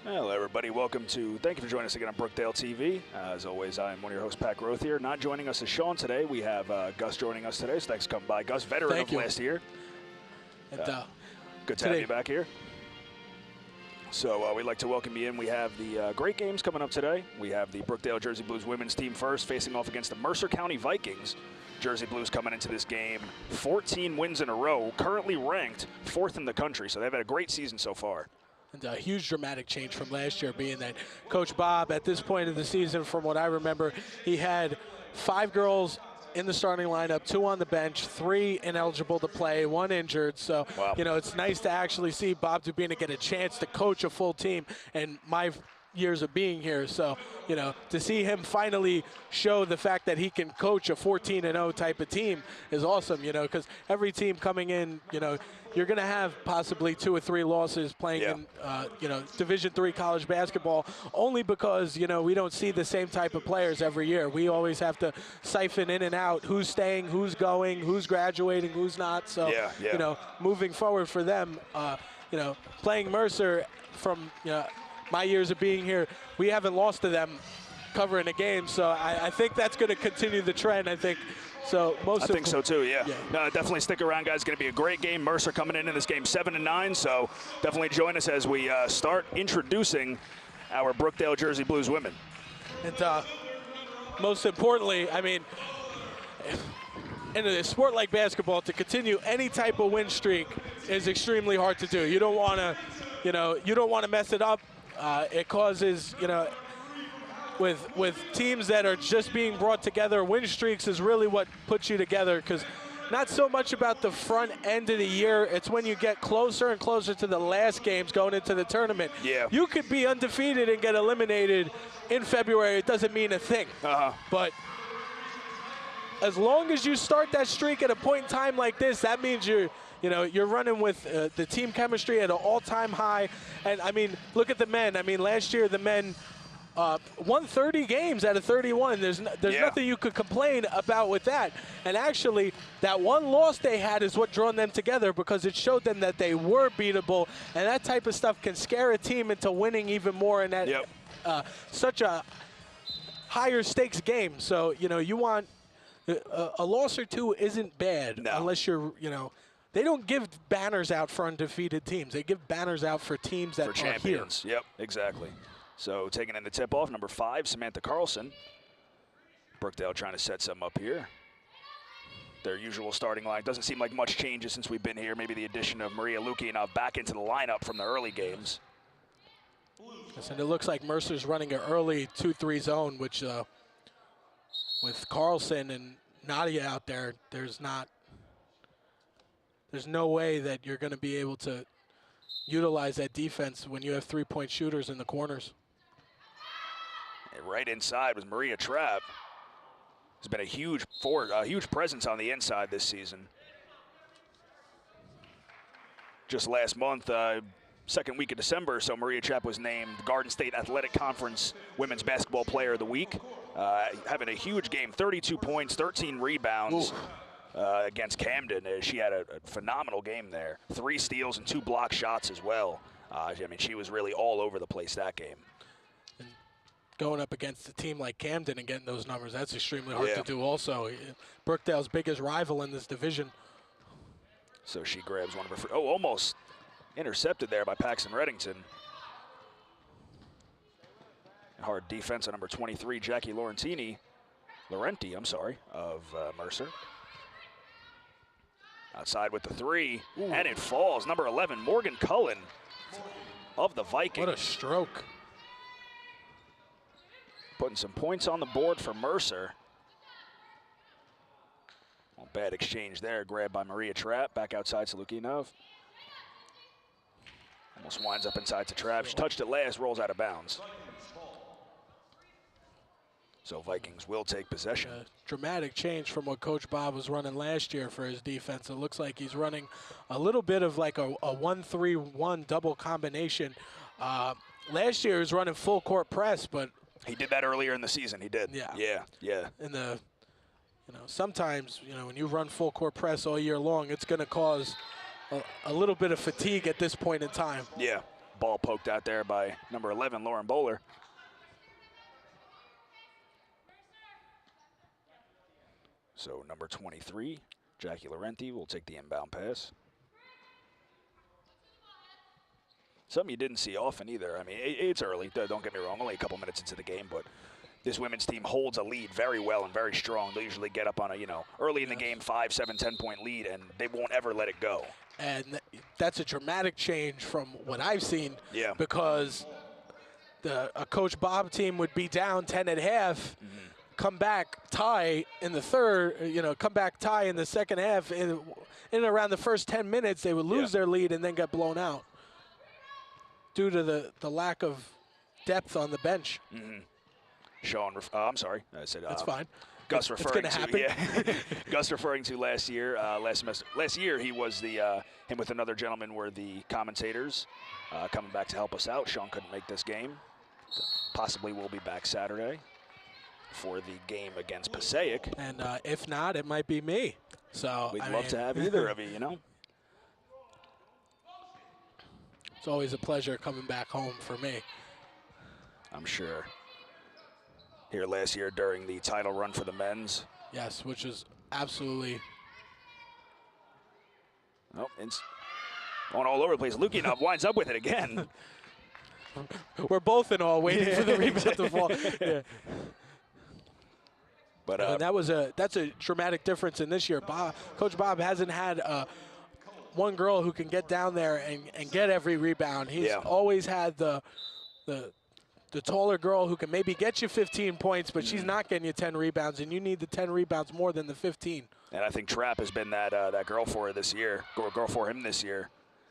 Hello, everybody. Thank you for joining us again on Brookdale TV. As always, I'm one of your hosts, Pat Groth here. Not joining us is Sean today. We have Gus joining us today, so thanks for coming by. Gus, veteran of last year. And, good to have you back here. So we'd like to welcome you in. We have the great games coming up today. We have the Brookdale Jersey Blues women's team first, facing off against the Mercer County Vikings. Jersey Blues coming into this game 14 wins in a row, currently ranked 4th in the country. So they've had a great season so far. And a huge dramatic change from last year, being that Coach Bob, at this point of the season, from what I remember, he had 5 girls in the starting lineup, 2 on the bench, 3 ineligible to play, 1 injured. So, wow. You know, it's nice to actually see Bob Dubina get a chance to coach a full team. And my years of being here, so, you know, to see him finally show the fact that he can coach a 14-0 type of team is awesome, you know, because every team coming in, you know, you're going to have possibly 2 or 3 losses playing in, you know, Division III college basketball, only because, you know, we don't see the same type of players every year. We always have to siphon in and out who's staying, who's going, who's graduating, who's not. So, you know, moving forward for them, you know, playing Mercer from, you know, my years of being here, we haven't lost to them covering a game. So I think that's going to continue the trend, I think. So I think so too, yeah. No, definitely stick around, guys. It's going to be a great game. Mercer coming in this game 7-9, so definitely join us as we start introducing our Brookdale Jersey Blues women. And most importantly, I mean, in a sport like basketball, to continue any type of win streak is extremely hard to do. You don't want to, you know, you don't want to mess it up. It causes, you know, with teams that are just being brought together, win streaks is really what puts you together, because not so much about the front end of the year. It's when you get closer and closer to the last games going into the tournament. Yeah. You could be undefeated and get eliminated in February. It doesn't mean a thing. But as long as you start that streak at a point in time like this, that means you're running with the team chemistry at an all-time high. And, I mean, look at the men. I mean, last year the men won 30 games out of 31. There's nothing you could complain about with that. And actually, that one loss they had is what drew them together, because it showed them that they were beatable. And that type of stuff can scare a team into winning even more in that such a higher stakes game. So, you know, you want a loss or 2 isn't bad unless you're, you know, they don't give banners out for undefeated teams. They give banners out for teams that are champions. Here. Yep, exactly. So taking in the tip-off, number 5, Samantha Carlson. Brookdale trying to set some up here. Their usual starting line. Doesn't seem like much changes since we've been here. Maybe the addition of Maria Lukianov back into the lineup from the early games. And it looks like Mercer's running an early 2-3 zone, which with Carlson and Nadia out there, there's no way that you're going to be able to utilize that defense when you have 3-point shooters in the corners. And right inside was Maria Trapp. Has been a huge presence on the inside this season. Just last month, second week of December, so Maria Trapp was named Garden State Athletic Conference Women's Basketball Player of the Week. Having a huge game, 32 points, 13 rebounds. Against Camden. She had a phenomenal game there. 3 steals and 2 block shots as well. I mean, she was really all over the place that game. And going up against a team like Camden and getting those numbers, that's extremely hard to do also. Brookdale's biggest rival in this division. So she grabs one of her, almost intercepted there by Paxton Reddington. Hard defense on number 23, Jackie Laurenti, of Mercer. Outside with the 3, and it falls. Number 11, Morgan Cullen of the Vikings. What a stroke. Putting some points on the board for Mercer. Well, bad exchange there. Grabbed by Maria Trapp. Back outside to Lukinov. Almost winds up inside to Trapp. She touched it last, rolls out of bounds. So Vikings will take possession. Dramatic change from what Coach Bob was running last year for his defense. It looks like he's running a little bit of like a 1-3-1 double combination. Last year he was running full court press, but he did that earlier in the season. He did. Yeah. In the, you know, sometimes, you know, when you run full court press all year long, it's going to cause a little bit of fatigue at this point in time. Yeah. Ball poked out there by number 11, Lauren Bowler. So number 23, Jackie Laurenti will take the inbound pass. Something you didn't see often either. I mean, it's early, don't get me wrong, only a couple minutes into the game, but this women's team holds a lead very well and very strong. They usually get up on a, early in the game, 5, 7, 10-point lead, and they won't ever let it go. And that's a dramatic change from what I've seen. Yeah. Because a Coach Bob team would be down 10 at half, come back, tie in the third, come back, tie in the second half. In around the first 10 minutes, they would lose their lead and then get blown out due to the lack of depth on the bench. Sean, I'm sorry, I said that's fine. Gus referring to happen. Gus referring to last year. Last year he was him with another gentleman were the commentators coming back to help us out. Sean couldn't make this game. Possibly will be back Saturday for the game against Passaic. And if not, it might be me. So we'd love to have either of you. It's always a pleasure coming back home for me. I'm sure. Here last year during the title run for the men's. Yes, which is absolutely. Oh, it's going all over the place. Lukianov winds up with it again. We're both in awe, waiting for the rebound to fall. Yeah. But that's a dramatic difference in this year. Coach Bob hasn't had one girl who can get down there and get every rebound. He's always had the taller girl who can maybe get you 15 points, but she's not getting you 10 rebounds, and you need the 10 rebounds more than the 15. And I think Trapp has been that girl for her this year, girl for him this year.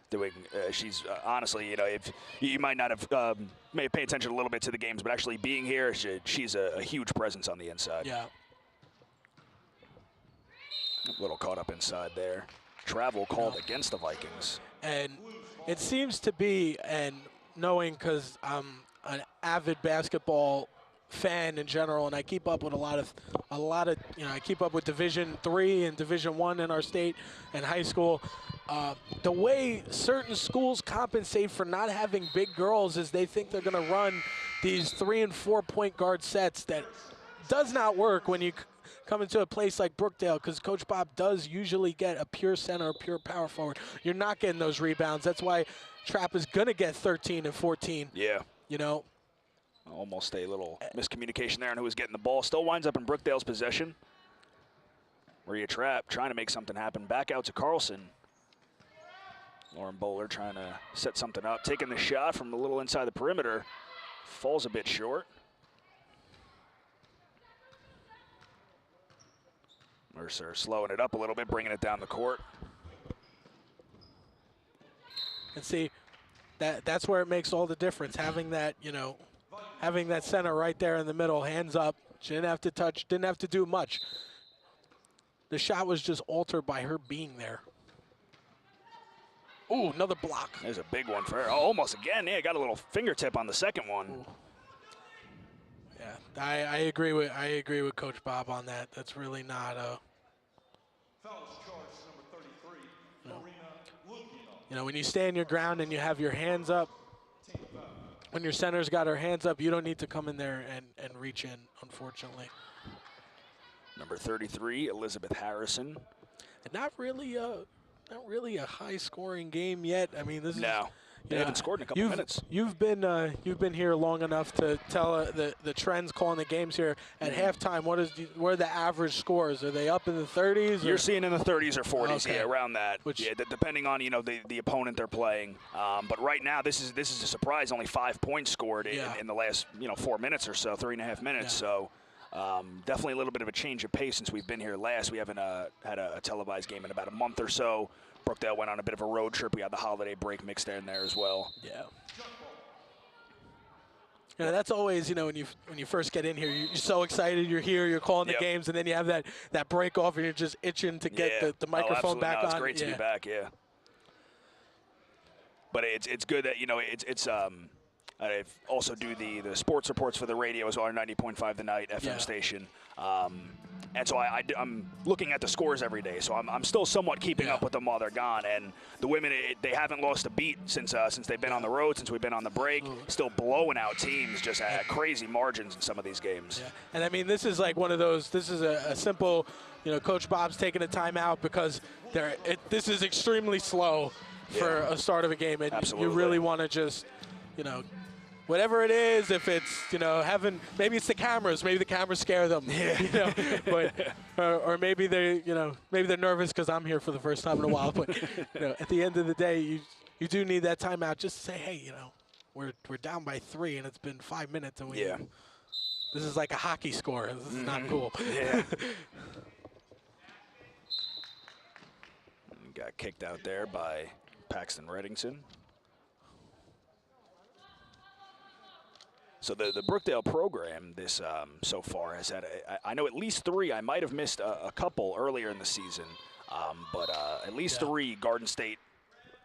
Doing, she's honestly, if you might not have may pay attention a little bit to the games, but actually being here, she's a huge presence on the inside. Yeah. A little caught up inside there. Travel called against the Vikings. And it seems to be, and knowing because I'm an avid basketball fan in general, and I keep up with a lot of, I keep up with Division III and Division I in our state and high school. The way certain schools compensate for not having big girls is they think they're going to run these 3- and 4-point guard sets that does not work when you come into a place like Brookdale, because Coach Bob does usually get a pure center, a pure power forward. You're not getting those rebounds. That's why Trapp is going to get 13 and 14. Yeah. Almost a little miscommunication there on who was getting the ball. Still winds up in Brookdale's possession. Maria Trapp trying to make something happen. Back out to Carlson. Lauren Bowler trying to set something up. Taking the shot from a little inside the perimeter. Falls a bit short. Mercer slowing it up a little bit, bringing it down the court. And see, that's where it makes all the difference. Having that, having that center right there in the middle, hands up. She didn't have to touch, didn't have to do much. The shot was just altered by her being there. Ooh, another block. There's a big one for her. Oh, almost again. Yeah, got a little fingertip on the second one. Ooh. Yeah, I agree with Coach Bob on that. That's really not a. When you stand your ground and you have your hands up, when your center's got her hands up, you don't need to come in there and reach in, unfortunately. Number 33, Elizabeth Harrison. And not really a high-scoring game yet. I mean, this is. They haven't scored in a couple minutes. You've been here long enough to tell the trends calling the games here. At halftime, what are the average scores? Are they up in the 30s? You're seeing in the 30s or 40s, okay. Yeah, around that. Depending on the opponent they're playing. But right now, this is a surprise. Only 5 points scored in the last 4 minutes or so, 3.5 minutes. Yeah. So. Definitely a little bit of a change of pace since we've been here last. We haven't had a televised game in about a month or so. Brookdale went on a bit of a road trip. We had the holiday break mixed in there as well. Yeah. That's always, when you first get in here, you're so excited. You're here, you're calling the games, and then you have that break off, and you're just itching to get the microphone back on. It's great to be back, yeah. But it's good that I also do the sports reports for the radio as well, 90.5 The Night FM station. And so I'm looking at the scores every day, so I'm still somewhat keeping up with them while they're gone. And the women, they haven't lost a beat since they've been on the road, since we've been on the break. Still blowing out teams just at crazy margins in some of these games. Yeah. And I mean, this is like one of those. This is a simple, Coach Bob's taking a timeout because this is extremely slow for a start of a game, and Absolutely. you really want to just, whatever it is, if it's, maybe it's the cameras, maybe the cameras scare them, but, or maybe maybe they're nervous because I'm here for the first time in a while, but, at the end of the day, you do need that timeout just to say, hey, we're down by 3 and it's been 5 minutes and this is like a hockey score. This is not cool. Yeah. Got kicked out there by Paxton Reddington. So the Brookdale program this so far has had, I know at least 3. I might have missed a couple earlier in the season, but at least 3 Garden State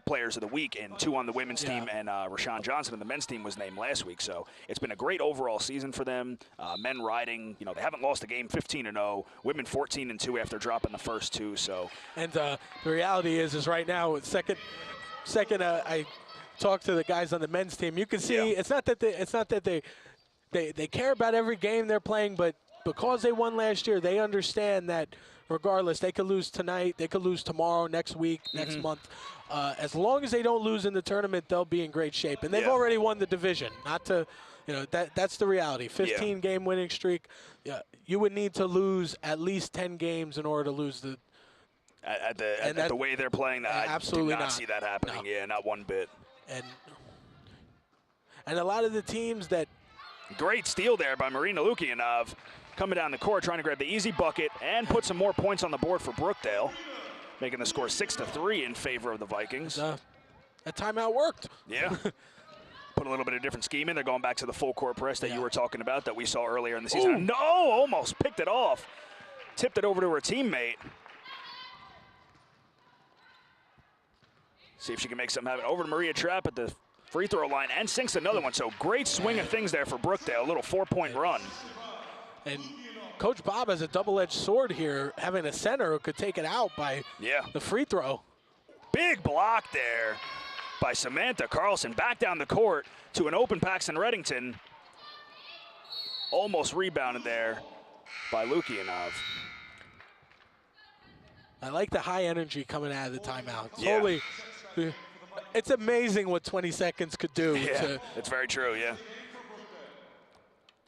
Players of the Week, and 2 on the women's team, and Rashawn Johnson on the men's team was named last week. So it's been a great overall season for them. Men riding, they haven't lost a game, 15-0. Women 14-2 after dropping the first 2. So and the reality is right now, second, I talk to the guys on the men's team. You can see it's not that they care about every game they're playing, but because they won last year, they understand that regardless, they could lose tonight, they could lose tomorrow, next week, next month. As long as they don't lose in the tournament, they'll be in great shape. And they've already won the division. Not to, that's the reality. 15-game winning streak. You would need to lose at least 10 games in order to lose the. At the way they're playing, I absolutely do not see that happening. No. Yeah, not one bit. And a lot of the teams that. Great steal there by Marina Lukianov, coming down the court, trying to grab the easy bucket and put some more points on the board for Brookdale, making the score 6-3 in favor of the Vikings. That timeout worked. Yeah. Put a little bit of different scheme in. They're going back to the full court press that you were talking about that we saw earlier in the season. Ooh. No, almost picked it off. Tipped it over to her teammate. See if she can make something happen. Over to Maria Trapp at the free throw line and sinks another one. So great swing of things there for Brookdale. A little 4-point run. And Coach Bob has a double-edged sword here, having a center who could take it out by the free throw. Big block there by Samantha Carlson. Back down the court to an open Paxton Reddington. Almost rebounded there by Lukianov. I like the high energy coming out of the timeout. Totally. It's amazing what 20 seconds could do. Yeah, it's very true,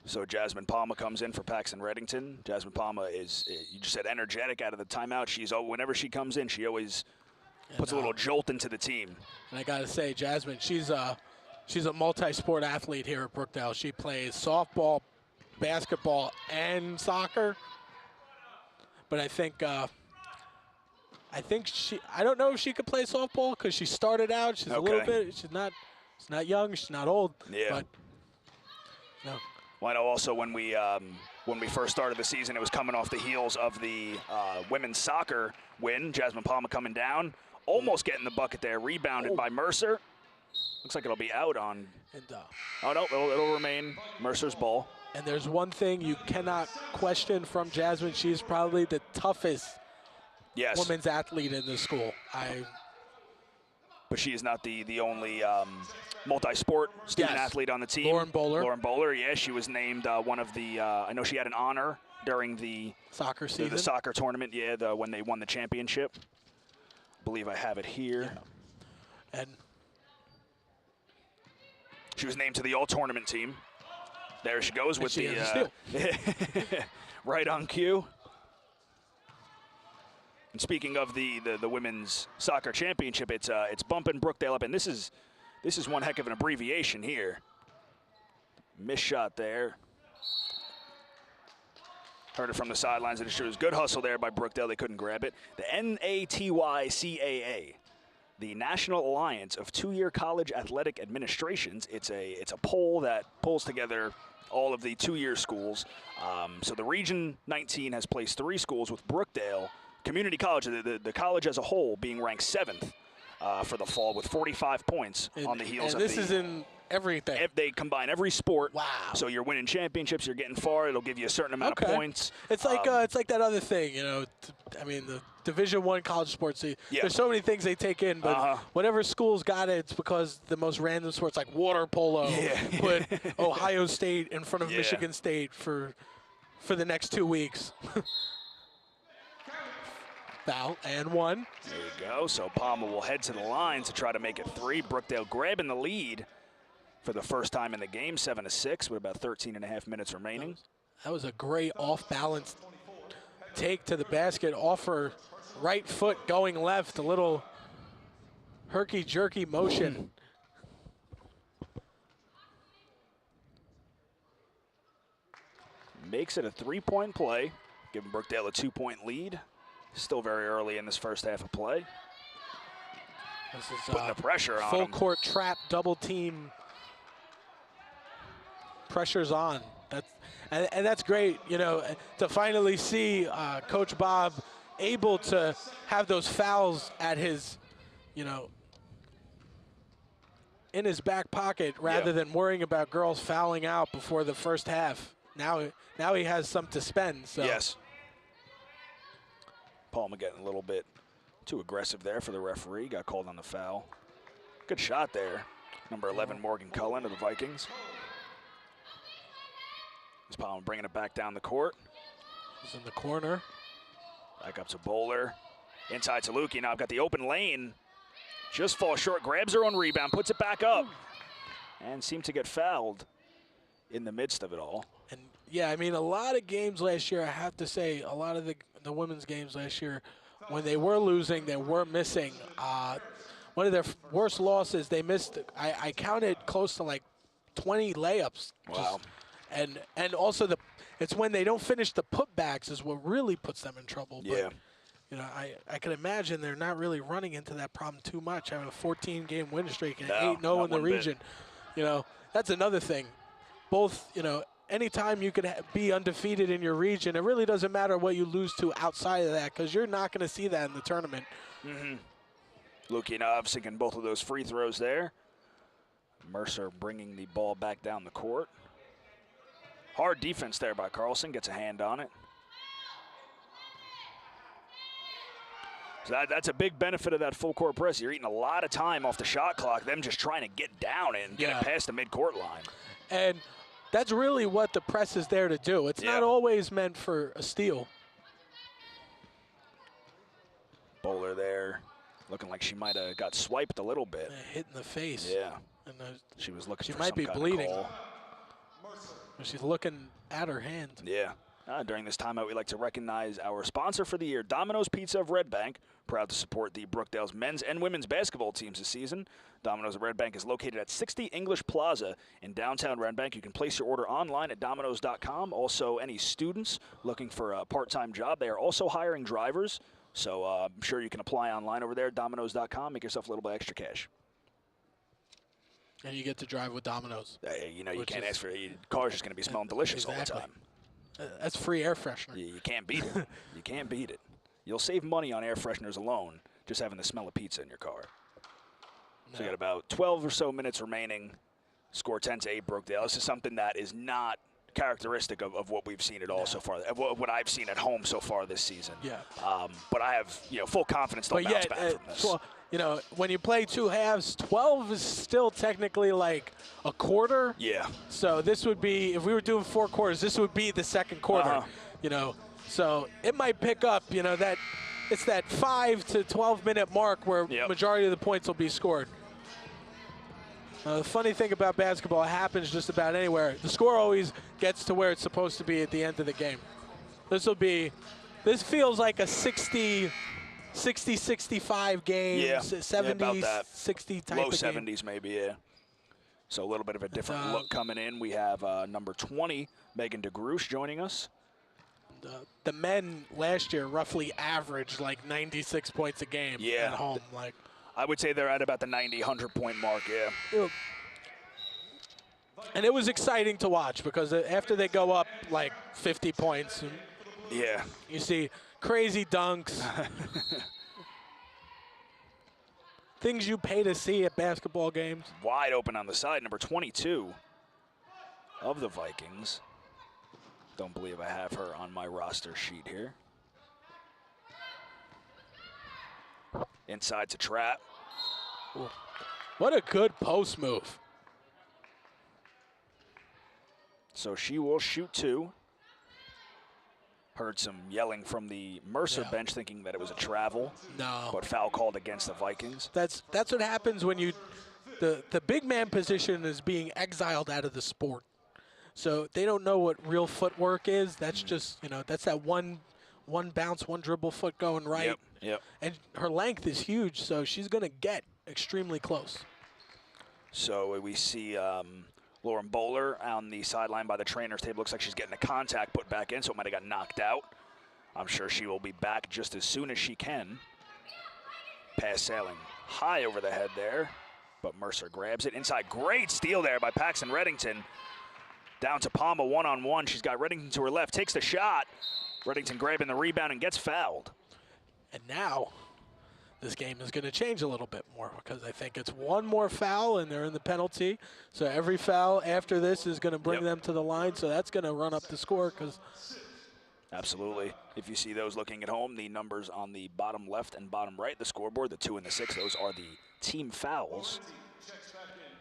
So Jasmine Palma comes in for Paxton Reddington. Jasmine Palma is, you just said, energetic out of the timeout. Whenever she comes in, she always puts a little jolt into the team. And I got to say, Jasmine, she's a multi-sport athlete here at Brookdale. She plays softball, basketball, and soccer. But I think I don't know if she could play softball because she started out. She's a little bit. She's not young. She's not old. Yeah. But no. Well, I know also when we first started the season, it was coming off the heels of the women's soccer win. Jasmine Palma coming down, almost getting the bucket there, rebounded by Mercer. Looks like it'll be out on. And, oh no, it'll remain Mercer's ball. And there's one thing you cannot question from Jasmine: she's probably the toughest women's athlete in the school. But she is not the only multi-sport student athlete on the team. Lauren Bowler, yes, she was named one of the. I know she had an honor during the soccer season, the soccer tournament. Yeah, when they won the championship. I believe I have it here. Yeah. And she was named to the all-tournament team. There she goes with the right on cue. And speaking of the women's soccer championship, it's bumping Brookdale up, and this is one heck of an abbreviation here. Missed shot there. Heard it from the sidelines, and it was good hustle there by Brookdale. They couldn't grab it. The NATYCAA, the National Alliance of Two-Year College Athletic Administrations. It's a poll that pulls together all of the two-year schools. So the Region 19 has placed 3 schools, with Brookdale Community College, the college as a whole, being ranked 7th for the fall with 45 points on the heels of this is in everything. They combine every sport. Wow. So you're winning championships. You're getting far. It'll give you a certain amount of points. It's like that other thing, you know. I mean, the Division I college sports. There's so many things they take in, but whatever school's got it, it's because the most random sports like water polo put Ohio State in front of Michigan State for the next 2 weeks. Foul and 1. There you go. So Palmer will head to the line to try to make it 3. Brookdale grabbing the lead for the first time in the game, 7-6, with about 13.5 minutes remaining. That was a great off-balance take to the basket, offer right foot going left, a little herky-jerky motion. Makes it a 3-point play, giving Brookdale a 2-point lead. Still very early in this first half of play. This is putting the pressure on full them. Court trap, double team. Pressure's on. And that's great, you know, to finally see Coach Bob able to have those fouls at his, you know, in his back pocket rather than worrying about girls fouling out before the first half. Now he has some to spend. So. Yes. Palmer getting a little bit too aggressive there for the referee. Got called on the foul. Good shot there. Number 11, Morgan Cullen of the Vikings. Is Palmer bringing it back down the court. He's in the corner. Back up to Bowler. Inside to Lukey. Now I've got the open lane. Just falls short. Grabs her own rebound. Puts it back up. And seemed to get fouled in the midst of it all. And, yeah, I mean, a lot of games last year, I have to say, a lot of the women's games last year, when they were losing, they were missing. One of their worst losses, they missed, I counted close to like 20 layups. Wow. And also it's when they don't finish the putbacks is what really puts them in trouble. Yeah. But, you know, I can imagine they're not really running into that problem too much, having a 14-game win streak and 8-0 in the region. You know, that's another thing. Both, you know, anytime you could be undefeated in your region, it really doesn't matter what you lose to outside of that because you're not going to see that in the tournament. Lukinov sinking both of those free throws there. Mercer bringing the ball back down the court. Hard defense there by Carlson, gets a hand on it. So that's a big benefit of that full court press. You're eating a lot of time off the shot clock, them just trying to get down and get it past the midcourt line. And that's really what the press is there to do. It's not always meant for a steal. Bowler there, looking like she might have got swiped a little bit. Hit in the face. Yeah. And she was looking she for might some be kind bleeding. of call. She's looking at her hand. Yeah. During this timeout, we'd like to recognize our sponsor for the year, Domino's Pizza of Red Bank. Proud to support the Brookdale's men's and women's basketball teams this season. Domino's of Red Bank is located at 60 English Plaza in downtown Red Bank. You can place your order online at Domino's.com. Also, any students looking for a part-time job, they are also hiring drivers. So I'm sure you can apply online over there, Domino's.com. Make yourself a little bit extra cash. And you get to drive with Domino's. You know, you can't ask for it. Your car's just going to be smelling delicious all the time. That's free air freshener. You can't beat it. You can't beat it. You'll save money on air fresheners alone just having the smell of pizza in your car. So you got about 12 or so minutes remaining. Score 10-8 Brookdale. This is something that is not characteristic of what we've seen at all so far, of what I've seen at home so far this season. Yeah. But I have full confidence they'll bounce back from this. Well, you know, when you play two halves, 12 is still technically like a quarter. Yeah. So this would be, if we were doing 4 quarters, this would be the second quarter. You know, so it might pick up. You know, that it's that 5 to 12 minute mark where majority of the points will be scored. The funny thing about basketball, it happens just about anywhere. The score always gets to where it's supposed to be at the end of the game. This feels like a 60-65 game, 70-60 type low of 70s game. maybe, yeah. So a little bit of a different look coming in. We have number 20, Megan DeGroosh, joining us. The men last year roughly averaged like 96 points a game at home. Like, I would say they're at about the 90, 100-point mark, And it was exciting to watch because after they go up like 50 points, you see crazy dunks. things you pay to see at basketball games. Wide open on the side, number 22 of the Vikings. Don't believe I have her on my roster sheet here. Inside to trap. Ooh. What a good post move. So she will shoot 2. Heard some yelling from the Mercer bench thinking that it was a travel. No. But foul called against the Vikings. That's what happens when you, the big man position is being exiled out of the sport. So they don't know what real footwork is. That's just, that's that one bounce, one dribble foot going right. Yep. And her length is huge, so she's going to get extremely close. So we see Lauren Bowler on the sideline by the trainer's table. Looks like she's getting a contact put back in, so it might have got knocked out. I'm sure she will be back just as soon as she can. Pass sailing high over the head there, but Mercer grabs it. Inside, great steal there by Paxton Reddington. Down to Palma one-on-one. She's got Reddington to her left, takes the shot. Reddington grabbing the rebound and gets fouled. And now this game is going to change a little bit more because I think it's one more foul and they're in the penalty. So every foul after this is going to bring them to the line. So that's going to run up the score. Absolutely. If you see those looking at home, the numbers on the bottom left and bottom right, the scoreboard, the 2 and the 6, those are the team fouls.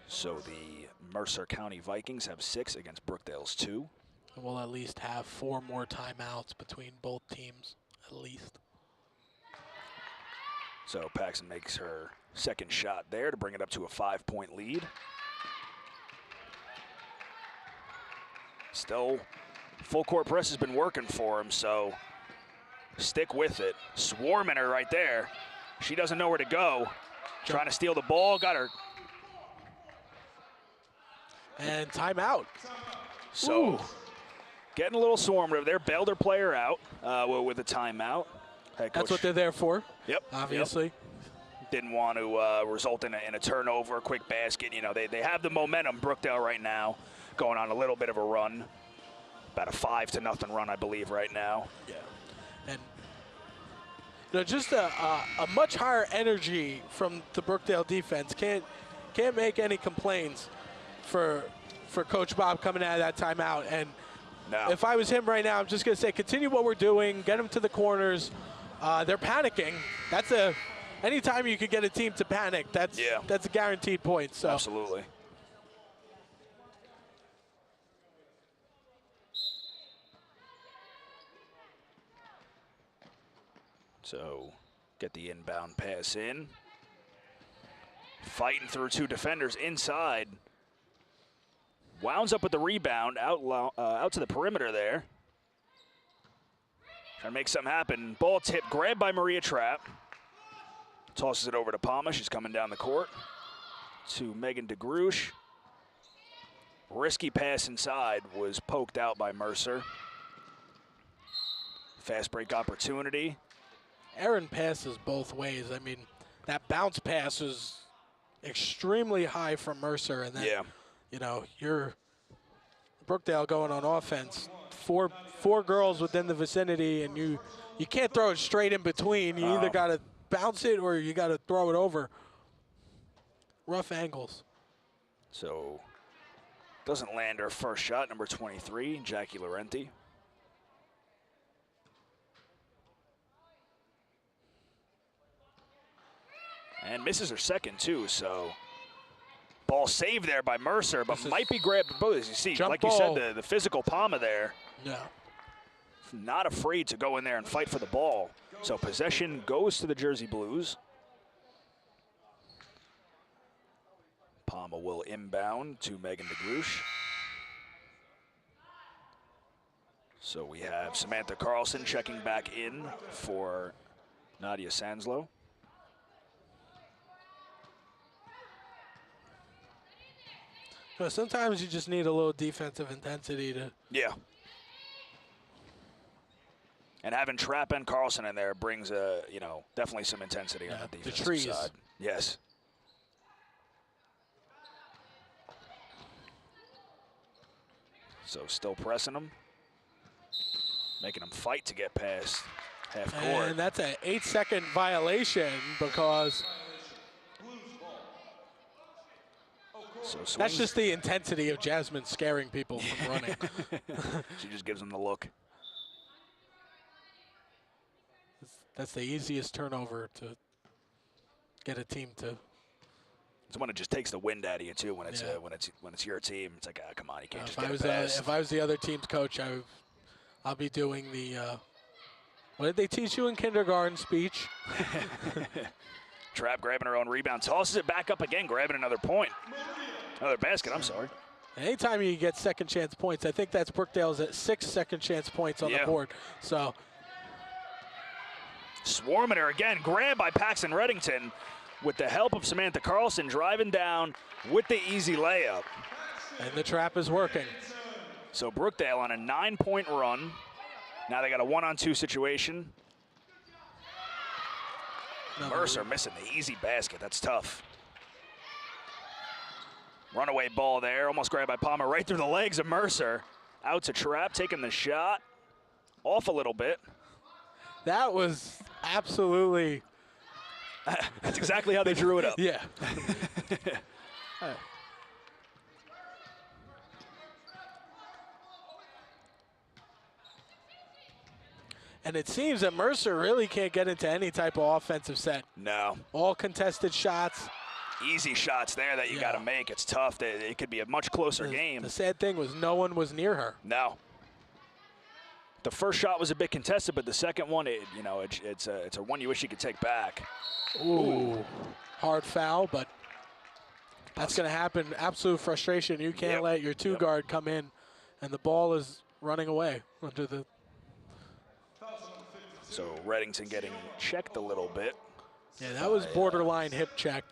So the Mercer County Vikings have 6 against Brookdale's 2. And we'll at least have 4 more timeouts between both teams, at least. So Paxton makes her second shot there to bring it up to a 5-point lead. Still, full court press has been working for him, so stick with it. Swarming her right there. She doesn't know where to go. Trying to steal the ball, got her. And timeout. So Ooh. Getting a little swarmed over there. Bailed her player out with a timeout. That's what they're there for. Yep. Obviously. Yep. Didn't want to result in a turnover, a quick basket. They have the momentum, Brookdale, right now, going on a little bit of a run. About a 5-0 run, I believe, right now. Yeah. And just a much higher energy from the Brookdale defense. Can't make any complaints for Coach Bob coming out of that timeout. And no. If I was him right now, I'm just going to say, continue what we're doing, get them to the corners. They're panicking. Anytime you could get a team to panic, that's a guaranteed point. So. Absolutely. So get the inbound pass in. Fighting through 2 defenders inside. Wounds up with the rebound out to the perimeter there. Trying to make something happen. Ball tip, grabbed by Maria Trapp. Tosses it over to Palma. She's coming down the court to Megan DeGrouche. Risky pass inside was poked out by Mercer. Fast break opportunity. Aaron passes both ways. I mean, that bounce pass is extremely high from Mercer. And then, you're Brookdale going on offense. Four girls within the vicinity, and you can't throw it straight in between. You either got to bounce it or you got to throw it over. Rough angles. So doesn't land her first shot, number 23, Jackie Laurenti. And misses her second, too, so ball saved there by Mercer, but might be grabbed both. As you see, like you said, the physical Palma there. Yeah. Not afraid to go in there and fight for the ball. So possession goes to the Jersey Blues. Palma will inbound to Megan DeGrouche. So we have Samantha Carlson checking back in for Nadia Sanslow. Well, sometimes you just need a little defensive intensity to. Yeah. And having Trapp and Carlson in there brings definitely some intensity on the defensive side. Yes. So still pressing them, making them fight to get past half court. And that's an 8-second violation because So that's just the intensity of Jasmine scaring people from running. She just gives them the look. That's the easiest turnover to get a team to. It's when it just takes the wind out of you too. When it's when it's your team, it's like, come on, you can't just get it past. If I was the other team's coach, I'll be doing the. What did they teach you in kindergarten? Speech. Trapp grabbing her own rebound, tosses it back up again, grabbing another point. Another basket, I'm sorry. Anytime you get second chance points, I think that's Brookdale's at 6 second chance points on the board. So. Swarming her again, grabbed by Paxton Reddington with the help of Samantha Carlson, driving down with the easy layup. And the trap is working. So Brookdale on a 9-point run. Now they got a 1-on-2 situation. Mercer missing the easy basket. That's tough. Runaway ball there, almost grabbed by Palmer right through the legs of Mercer. Out to Trapp, taking the shot. Off a little bit. That was absolutely. That's exactly how they drew it up. Yeah. And it seems that Mercer really can't get into any type of offensive set. No. All contested shots. Easy shots there that you got to make. It's tough. It could be a much closer game. The sad thing was no one was near her. No. The first shot was a bit contested, but the second one, it's a one you wish you could take back. Ooh. Hard foul, but that's going to happen. Absolute frustration. You can't let your two guard come in, and the ball is running away under the. So Reddington getting checked a little bit. Yeah, that was borderline hip check.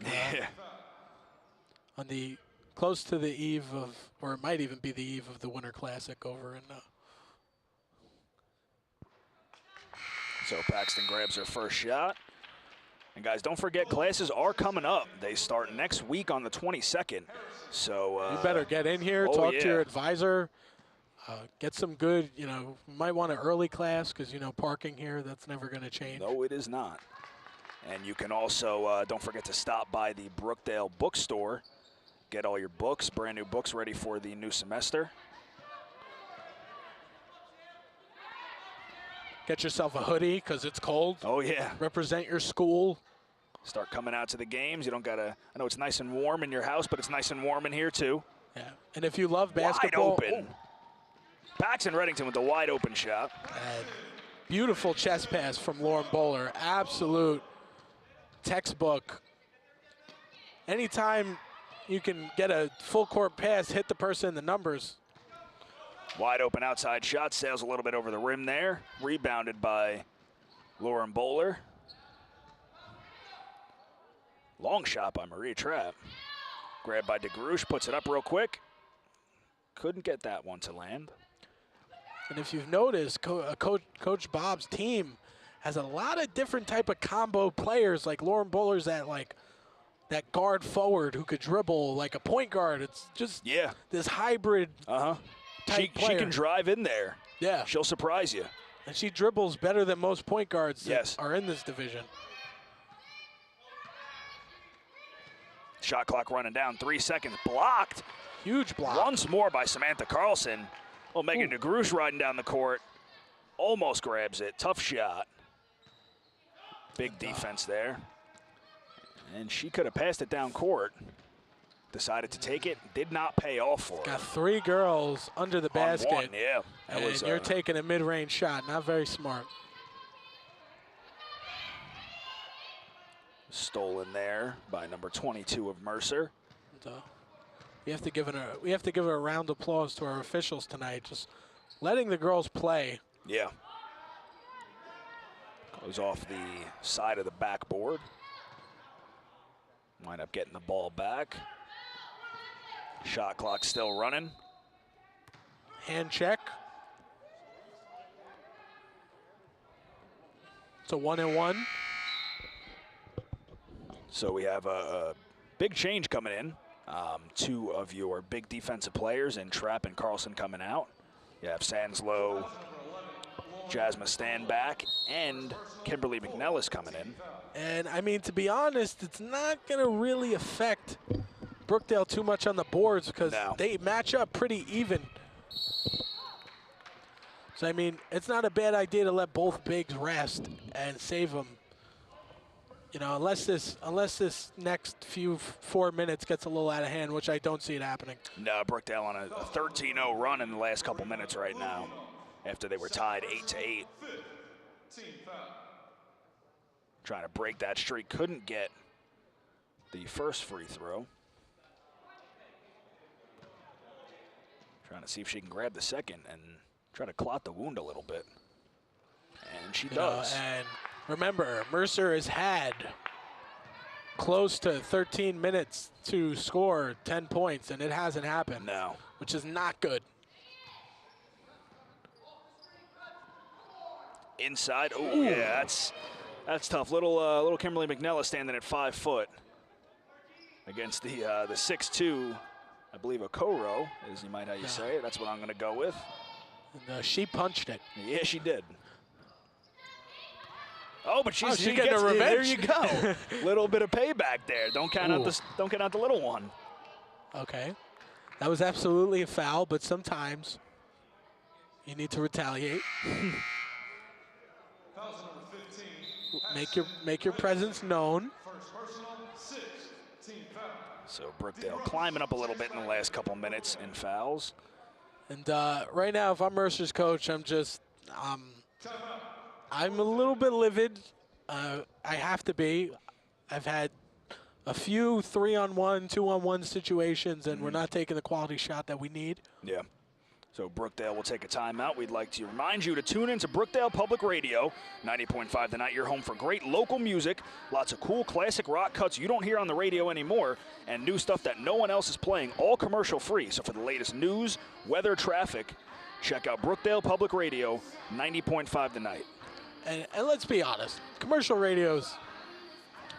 On the close to the eve of, or it might even be the eve of the Winter Classic over in. So Paxton grabs her first shot. And guys, don't forget, classes are coming up. They start next week on the 22nd. So you better get in here, talk to your advisor, get some good, you might want an early class because, parking here, that's never going to change. No, it is not. And you can also, don't forget to stop by the Brookdale bookstore. Get all your books, brand new books ready for the new semester. Get yourself a hoodie because it's cold. Oh, yeah. Represent your school. Start coming out to the games. You don't got to, I know it's nice and warm in your house, but it's nice and warm in here too. Yeah, and if you love basketball. Wide open. Paxton Reddington with the wide open shot. Beautiful chest pass from Lauren Bowler. Absolute textbook. Anytime you can get a full court pass, hit the person in the numbers. Wide open outside shot, sails a little bit over the rim there. Rebounded by Lauren Bowler. Long shot by Maria Trapp. Grabbed by DeGrouche, puts it up real quick. Couldn't get that one to land. And if you've noticed, Coach Bob's team has a lot of different type of combo players. Like Lauren Bowler's that guard forward who could dribble like a point guard. It's just this hybrid She can drive in there. Yeah. She'll surprise you. And she dribbles better than most point guards that are in this division. Shot clock running down, 3 seconds, blocked. Huge block. Once more by Samantha Carlson. Well, Megan DeGrouche riding down the court. Almost grabs it, tough shot. Big defense there. And she could have passed it down court. Decided to take it, did not pay off for her. Got 3 girls under the basket. On one, yeah. And you're taking a mid-range shot, not very smart. Stolen there by number 22 of Mercer. So we have to give a round of applause to our officials tonight, just letting the girls play. Yeah. Goes off the side of the backboard. Wind up getting the ball back. Shot clock still running. Hand check. It's a 1-and-1. So we have a big change coming in. 2 of your big defensive players in Trapp and Carlson coming out. You have Sanslow, Jasmine Standback, and Kimberly McNellis coming in. And I mean, to be honest, it's not going to really affect Brookdale too much on the boards because No. they match up pretty even. So, I mean, it's not a bad idea to let both bigs rest and save them. You know, unless this next 4 minutes gets a little out of hand, which I don't see it happening. No, Brookdale on a 13-0 run in the last couple minutes right now after they were tied 8-8. Trying to break that streak, couldn't get the first free throw. Trying to see if she can grab the second and try to clot the wound a little bit. And she does. And remember, Mercer has had close to 13 minutes to score 10 points, and it hasn't happened. No. Which is not good. Inside, oh yeah, that's tough. Little Kimberly McNella standing at 5 foot against the 6'2", I believe Okoro is how you say it. That's what I'm going to go with. And, she punched it. Yeah, she did. Oh, but she getting gets a revenge. There you go. Little bit of payback there. Don't count out the little one. Okay, that was absolutely a foul, but sometimes you need to retaliate. Make your presence known. So Brookdale climbing up a little bit in the last couple minutes in fouls. And right now, if I'm Mercer's coach, I'm a little bit livid. I have to be. I've had a few 3-on-1, 2-on-1 situations, and we're not taking the quality shot that we need. Yeah. So Brookdale will take a timeout. We'd like to remind you to tune in to Brookdale Public Radio, 90.5 The Night, your home for great local music, lots of cool classic rock cuts you don't hear on the radio anymore, and new stuff that no one else is playing, all commercial free. So for the latest news, weather, traffic, check out Brookdale Public Radio, 90.5 The Night. And let's be honest, commercial radio's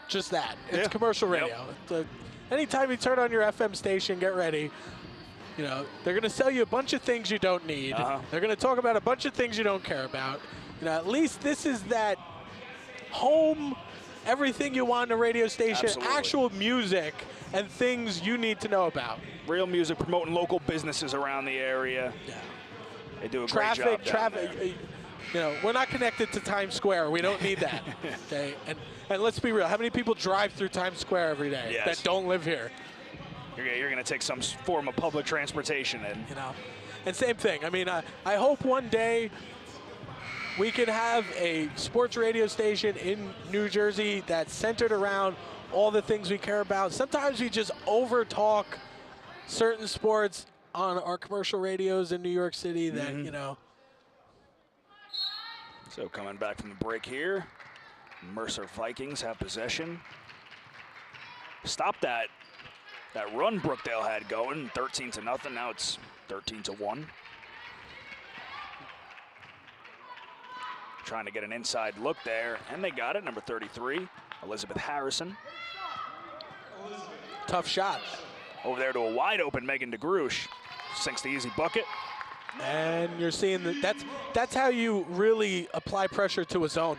just that. It's commercial radio. Yep. Anytime you turn on your FM station, get ready. You know, they're going to sell you a bunch of things you don't need. They're going to talk about a bunch of things you don't care about. You know, at least this is that home, everything you want in a radio station, Absolutely. Actual music and things you need to know about. Real music, promoting local businesses around the area. Yeah. They do a great job down there. You know, we're not connected to Times Square. We don't need that. Okay, and let's be real. How many people drive through Times Square every day that don't live here? You're going to take some form of public transportation in. You know, and same thing. I mean, I hope one day we can have a sports radio station in New Jersey that's centered around all the things we care about. Sometimes we just over-talk certain sports on our commercial radios in New York City that, you know. So coming back from the break here, Mercer Vikings have possession. Stop that run Brookdale had going, 13-0. Now it's 13-1. Trying to get an inside look there, and they got it. Number 33, Elizabeth Harrison. Tough shot. Over there to a wide open Megan DeGrush. Sinks the easy bucket. And you're seeing that's how you really apply pressure to a zone.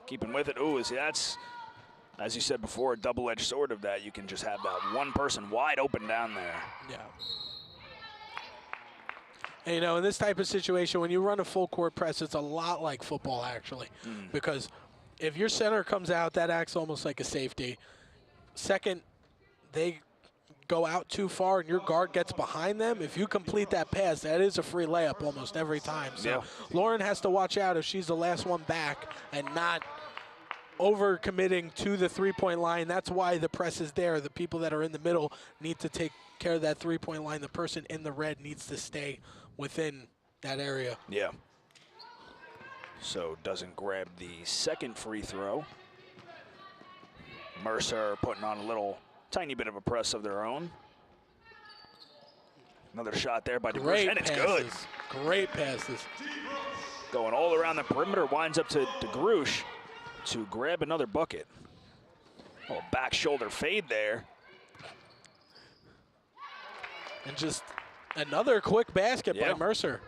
Keeping with it. Ooh, that's, as you said before, a double-edged sword of that. You can just have that one person wide open down there. Yeah. And, you know, in this type of situation, when you run a full court press, it's a lot like football, actually. Because if your center comes out, that acts almost like a safety. Second, they go out too far and your guard gets behind them. If you complete that pass, that is a free layup almost every time. So Lauren has to watch out if she's the last one back and not over-committing to the three-point line. That's why the press is there. The people that are in the middle need to take care of that three-point line. The person in the red needs to stay within that area. Yeah. So doesn't grab the second free throw. Mercer putting on a little tiny bit of a press of their own. Another shot there by DeGrush, and it's good. Great passes. Going all around the perimeter, winds up to DeGrush to grab another bucket. Oh, back shoulder fade there. And just another quick basket by Mercer.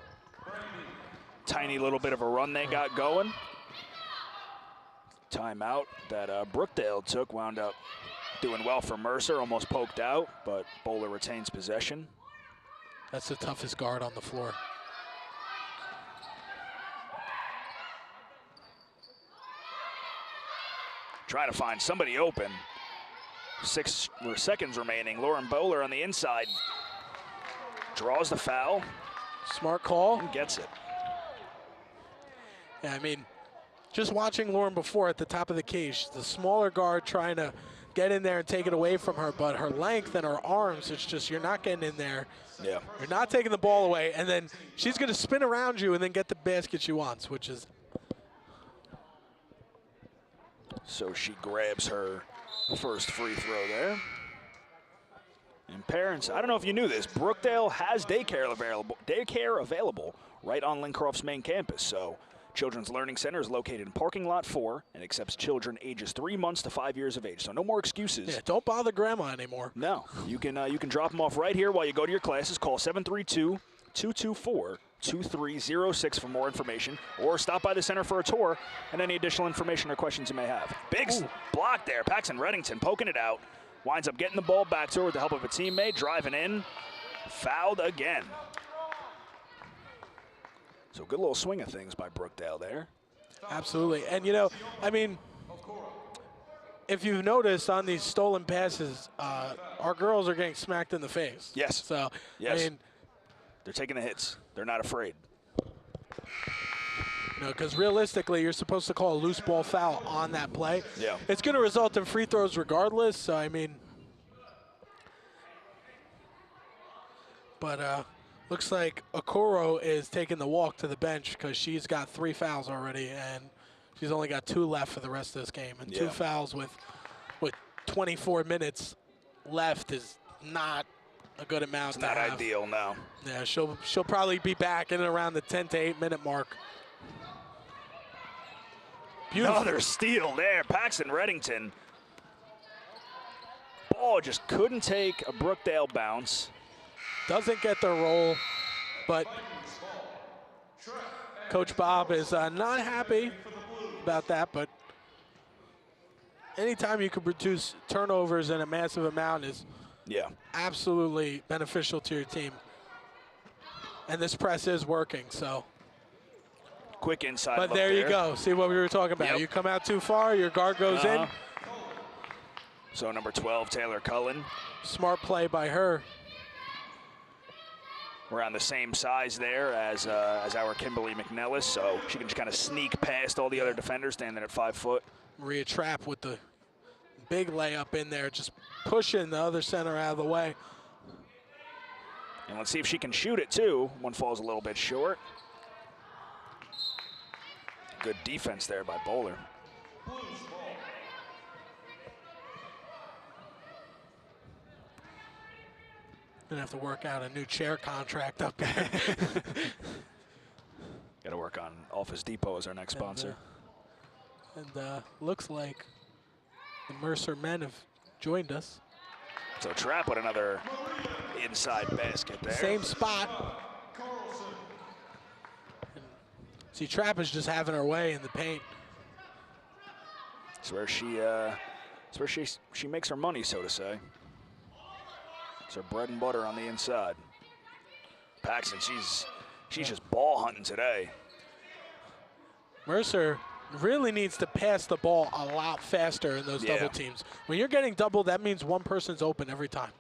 Tiny little bit of a run they got going. Timeout that Brookdale took wound up doing well for Mercer, almost poked out, but Bowler retains possession. That's the toughest guard on the floor. Trying to find somebody open. 6 seconds remaining. Lauren Bowler on the inside. Draws the foul. Smart call. And gets it. Yeah, I mean, just watching Lauren before at the top of the key, she's the smaller guard trying to get in there and take it away from her, but her length and her arms, it's just you're not getting in there. Yeah. You're not taking the ball away, and then she's going to spin around you and then get the basket she wants, which is. So she grabs her first free throw there. And parents, I don't know if you knew this, Brookdale has daycare available right on Lincroft's main campus. So Children's Learning Center is located in parking lot 4 and accepts children ages 3 months to 5 years of age. So no more excuses. Yeah, don't bother grandma anymore. No, you can drop them off right here while you go to your classes. Call 732-224-2306 for more information, or stop by the center for a tour and any additional information or questions you may have. Big block there. Paxton Reddington poking it out. Winds up getting the ball back to her with the help of a teammate, driving in. Fouled again. So good little swing of things by Brookdale there. Absolutely. And, you know, I mean, if you've noticed on these stolen passes, our girls are getting smacked in the face. Yes. So, yes. I mean, they're taking the hits. They're not afraid. No, because realistically, you're supposed to call a loose ball foul on that play. Yeah. It's going to result in free throws regardless. So, I mean, but looks like Okoro is taking the walk to the bench because she's got 3 fouls already, and she's only got 2 left for the rest of this game. And 2 fouls with 24 minutes left is not a good amount. It's not ideal, no. Yeah, she'll probably be back in and around the 10 to 8 minute mark. Beautiful. Another steal there. Paxton Reddington. Ball just couldn't take a Brookdale bounce. Doesn't get the roll, but Coach Bob is not happy about that, but anytime you can produce turnovers in a massive amount is absolutely beneficial to your team. And this press is working, so. Quick inside But there you go. See what we were talking about. You come out too far, your guard goes in. So number 12, Taylor Cullen. Smart play by her. We're on the same size there as our Kimberly McNellis, so she can just kind of sneak past all the other defenders standing at 5 foot. Maria Trapp with the big layup in there, just pushing the other center out of the way. And let's see if she can shoot it too. One falls a little bit short. Good defense there by Bowler. Gonna have to work out a new chair contract up there. Got to work on Office Depot as our next sponsor. And looks like the Mercer men have joined us. So Trapp with another inside basket there. Same spot. See, Trapp is just having her way in the paint. It's where she makes her money, so to say. It's her bread and butter on the inside. Paxton, she's just ball hunting today. Mercer really needs to pass the ball a lot faster in those double teams. When you're getting double, that means one person's open every time.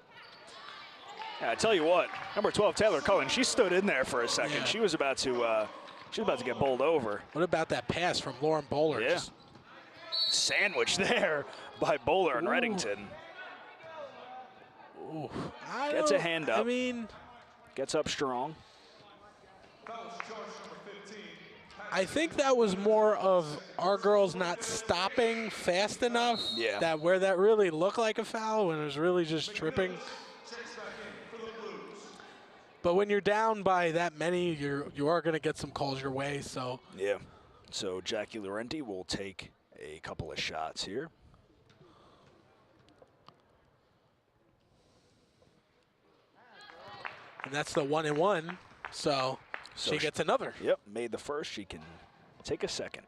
Yeah, I tell you what, number 12, Taylor Cullen, she stood in there for a second. Yeah. She was about to get bowled over. What about that pass from Lauren Bowler? Yeah. Sandwich there by Bowler and Reddington. Ooh, Gets a hand up. I mean, gets up strong. I think that was more of our girls not stopping fast enough. Yeah. That where that really looked like a foul when it was really just tripping. But when you're down by that many, you are going to get some calls your way. So yeah. So Jackie Laurenti will take a couple of shots here. And that's the 1-and-1. So she gets another. Yep, made the first. She can take a second.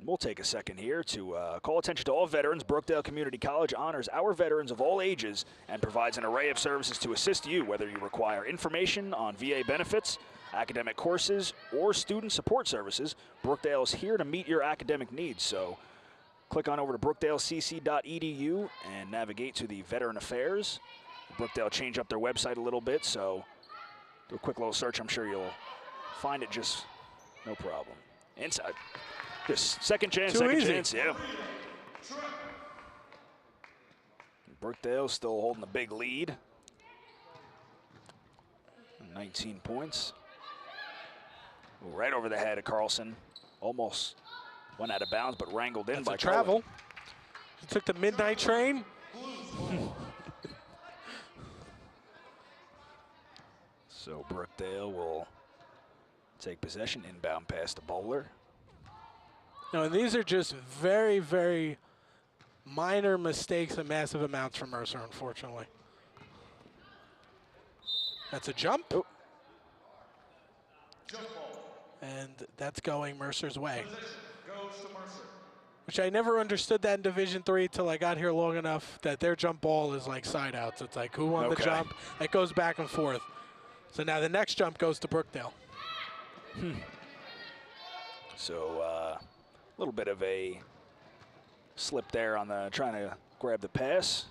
we'll take a second here to call attention to all veterans. Brookdale Community College honors our veterans of all ages and provides an array of services to assist you, whether you require information on VA benefits, academic courses, or student support services. Brookdale is here to meet your academic needs. So click on over to brookdalecc.edu and navigate to the Veteran Affairs. Brookdale changed up their website a little bit, so do a quick little search. I'm sure you'll find it just no problem. Inside. Just second chance, second chance, yeah. Brookdale still holding a big lead. 19 points. Right over the head of Carlson. Almost went out of bounds, but wrangled in by travel. He took the midnight train. So Brookdale will take possession, inbound pass to Bowler. No, and these are just very, very minor mistakes and massive amounts from Mercer, unfortunately. That's a jump. Oh. And that's going Mercer's way. Which I never understood that in Division III till I got here long enough that their jump ball is like side outs. It's like who won the jump? It goes back and forth. So now the next jump goes to Brookdale. So a little bit of a slip there on the trying to grab the pass.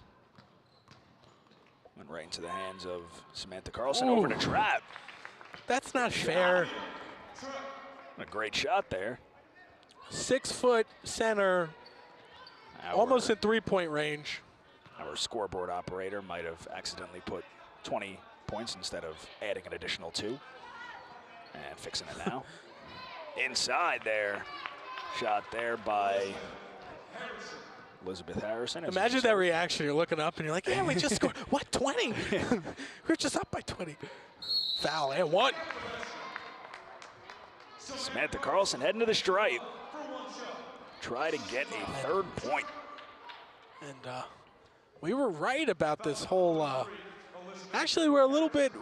Went right into the hands of Samantha Carlson. Over to trap. That's not fair. A great shot there. 6-foot center, almost in three-point range. Our scoreboard operator might have accidentally put 20 points instead of adding an additional 2. And fixing it now. Inside there. Shot there by Elizabeth Harrison. Imagine that reaction. You're looking up and you're like, yeah, we just scored. What, 20? We're just up by 20. Foul and 1. Samantha Carlson heading to the stripe. Try to get a 3rd point. And we were right about this whole, actually we're a little bit,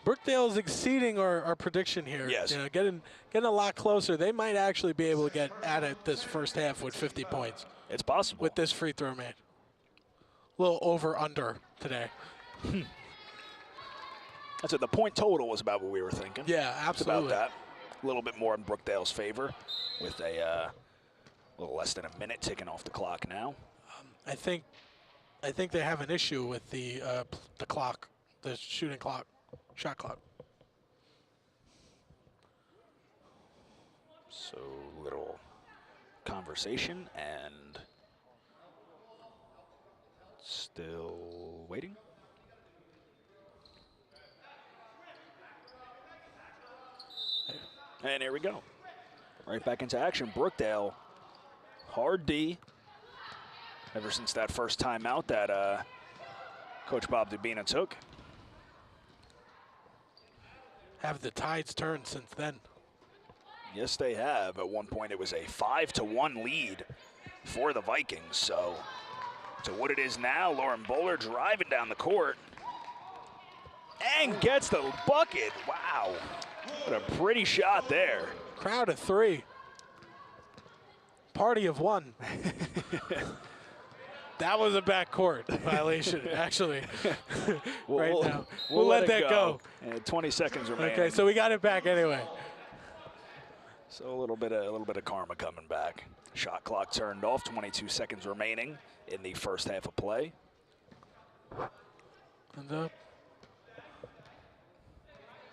Brookdale's exceeding our prediction here. Yes. You know, getting a lot closer. They might actually be able to get at it this first half with 50 points. It's possible. With this free throw made. A little over-under today. That's what the point total was about what we were thinking. Yeah, absolutely. It's about that. A little bit more in Brookdale's favor with a little less than a minute ticking off the clock now. I think they have an issue with the clock, the shooting clock, shot clock. So little conversation and still waiting. And here we go. Right back into action. Brookdale, hard D. Ever since that first timeout that Coach Bob Dubina took. Have the tides turned since then? Yes, they have. At one point, it was a 5-1 lead for the Vikings. So, to what it is now, Lauren Bowler driving down the court and gets the bucket. Wow. What a pretty shot there. Crowd of 3. Party of 1. That was a backcourt violation, actually. Now. We'll let that go. 20 seconds remaining. Okay, so we got it back anyway. So a little bit of karma coming back. Shot clock turned off. 22 seconds remaining in the first half of play. And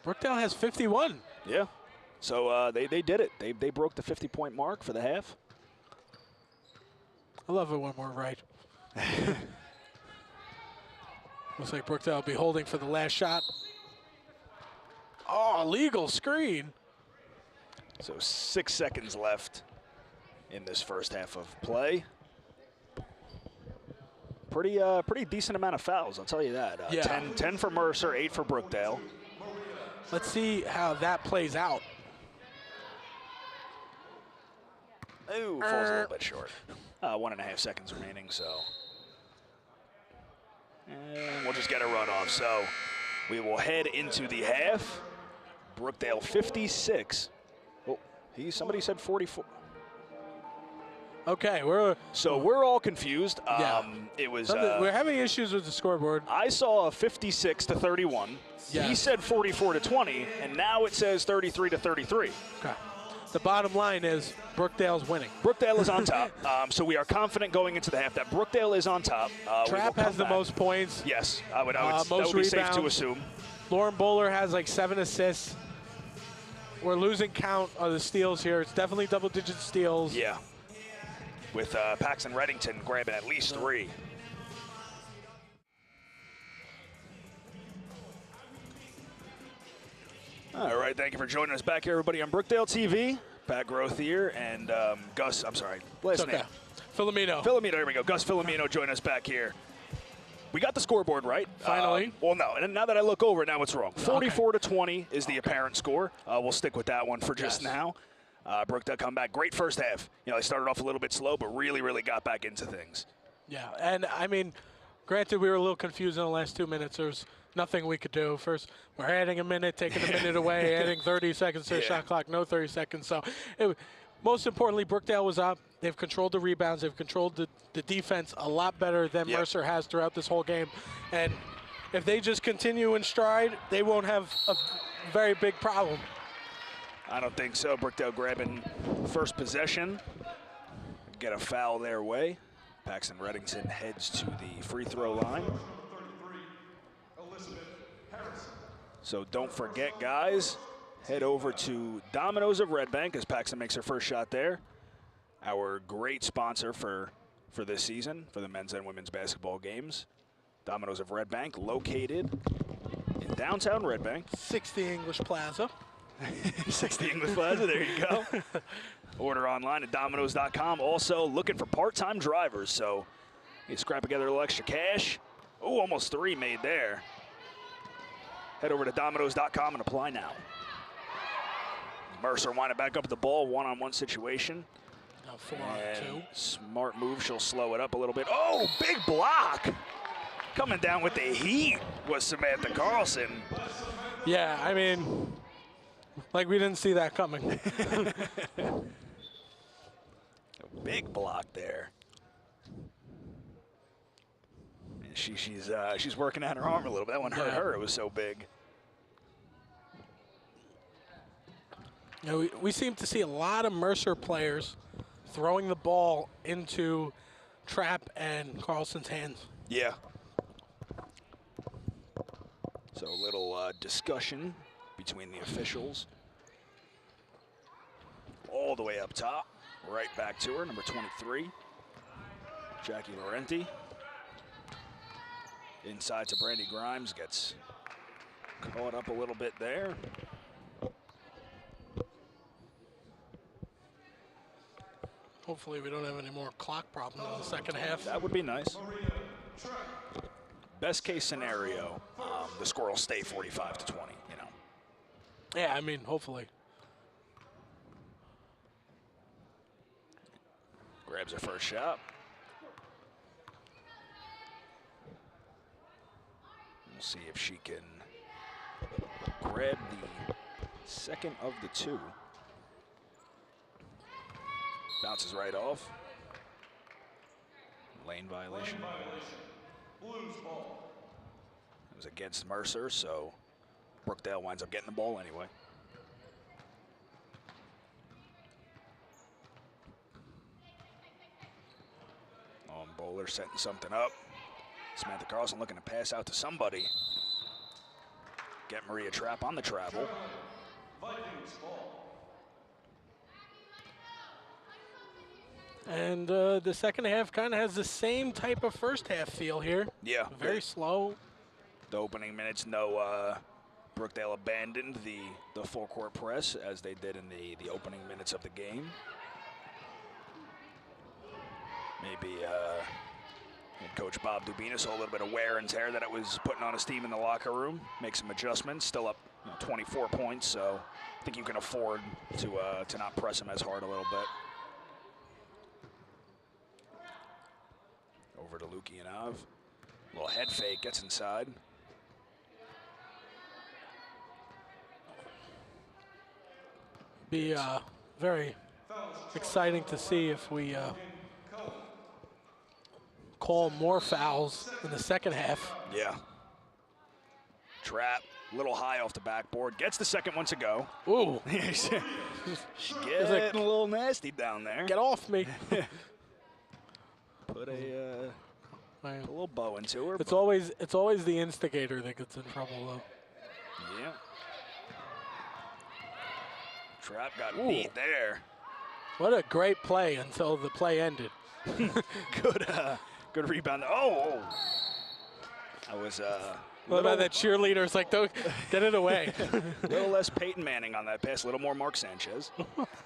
Brookdale has 51. Yeah. So they did it. They broke the 50-point mark for the half. I love it when we're right. Looks like Brookdale will be holding for the last shot. Oh, legal screen. So 6 seconds left in this first half of play. Pretty decent amount of fouls, I'll tell you that. Yeah. 10 for Mercer, 8 for Brookdale. Let's see how that plays out. Ooh, falls a little bit short. 1.5 seconds remaining, so. And we'll just get a runoff. So we will head into the half. Brookdale 56. Oh, somebody said 44. Okay, So we're all confused. Yeah. It was. We're having issues with the scoreboard. I saw a 56-31. Yes. He said 44-20, and now it says 33-33. Okay. The bottom line is Brookdale's winning. Brookdale is on top, so we are confident going into the half that Brookdale is on top. Trapp has the most points. Yes, I would. That most would be safe rebounds. to assume. Lauren Bowler has like 7 assists. We're losing count of the steals here. It's definitely double-digit steals. Yeah. With Paxton Reddington grabbing at least 3. All right, thank you for joining us back here, everybody, on Brookdale TV. Pat Groth here, and Gus, I'm sorry, last name. Filomeno. Filomeno, there we go. Gus Filomeno joining us back here. We got the scoreboard right. Finally. Well, no, and now that I look over it, now it's wrong. 44-20 is the apparent score. We'll stick with that one for just now. Brookdale come back. Great first half. You know, they started off a little bit slow, but really, really got back into things. Yeah, and I mean, granted, we were a little confused in the last 2 minutes. There's nothing we could do. First, we're adding a minute, taking a minute away, adding 30 seconds to the shot clock, no 30 seconds. So, most importantly, Brookdale was up. They've controlled the rebounds. They've controlled the defense a lot better than Mercer has throughout this whole game. And if they just continue in stride, they won't have a very big problem. I don't think so. Brookdale grabbing first possession. Get a foul their way. Paxton Reddington heads to the free throw line. So don't forget, guys, head over to Domino's of Red Bank as Paxton makes her first shot there. Our great sponsor for this season for the men's and women's basketball games. Domino's of Red Bank, located in downtown Red Bank. 60 English Plaza. 60 English Plaza, there you go. Order online at Domino's.com. Also looking for part-time drivers, so you scrap together a little extra cash. Oh, almost 3 made there. Head over to Domino's.com and apply now. Mercer winding back up the ball, one-on-one situation. 4-on-2. Smart move, she'll slow it up a little bit. Oh, big block! Coming down with the heat was Samantha Carlson. Yeah, I mean, like we didn't see that coming. A big block there. And she's working out her arm a little bit. That one hurt her. It was so big. You know, we seem to see a lot of Mercer players throwing the ball into Trapp and Carlson's hands. Yeah. So a little discussion between the officials. All the way up top, right back to her, number 23, Jackie Laurenti. Inside to Brandy Grimes, gets caught up a little bit there. Hopefully we don't have any more clock problems in the second half. That would be nice. Best case scenario, the score will stay 45-20, you know. Yeah, I mean, hopefully. Grabs her first shot. We'll see if she can grab the second of the 2. Bounces right off. Lane violation. Blues ball. It was against Mercer, so Brookdale winds up getting the ball anyway. Bowler setting something up. Samantha Carlson looking to pass out to somebody. Get Maria Trapp on the travel. And the second half kind of has the same type of first half feel here. Yeah. Very slow. The opening minutes, no Brookdale abandoned the full court press as they did in the opening minutes of the game. Maybe Coach Bob Dubina saw a little bit of wear and tear that it was putting on his team in the locker room. Make some adjustments. Still up 24 points, so I think you can afford to not press him as hard a little bit. Over to Lukianov. Little head fake, gets inside. Be very exciting to see if we call more fouls in the second half. Yeah. Trap, a little high off the backboard. Gets the second one to go. Ooh. She's getting a little nasty down there. Get off me. Put a little bow into her. It's always the instigator that gets in trouble, though. Yeah. Trap got beat there. What a great play until the play ended. Good rebound. Oh. That was what about that cheerleader? It's like, don't get it away. A little less Peyton Manning on that pass, a little more Mark Sanchez.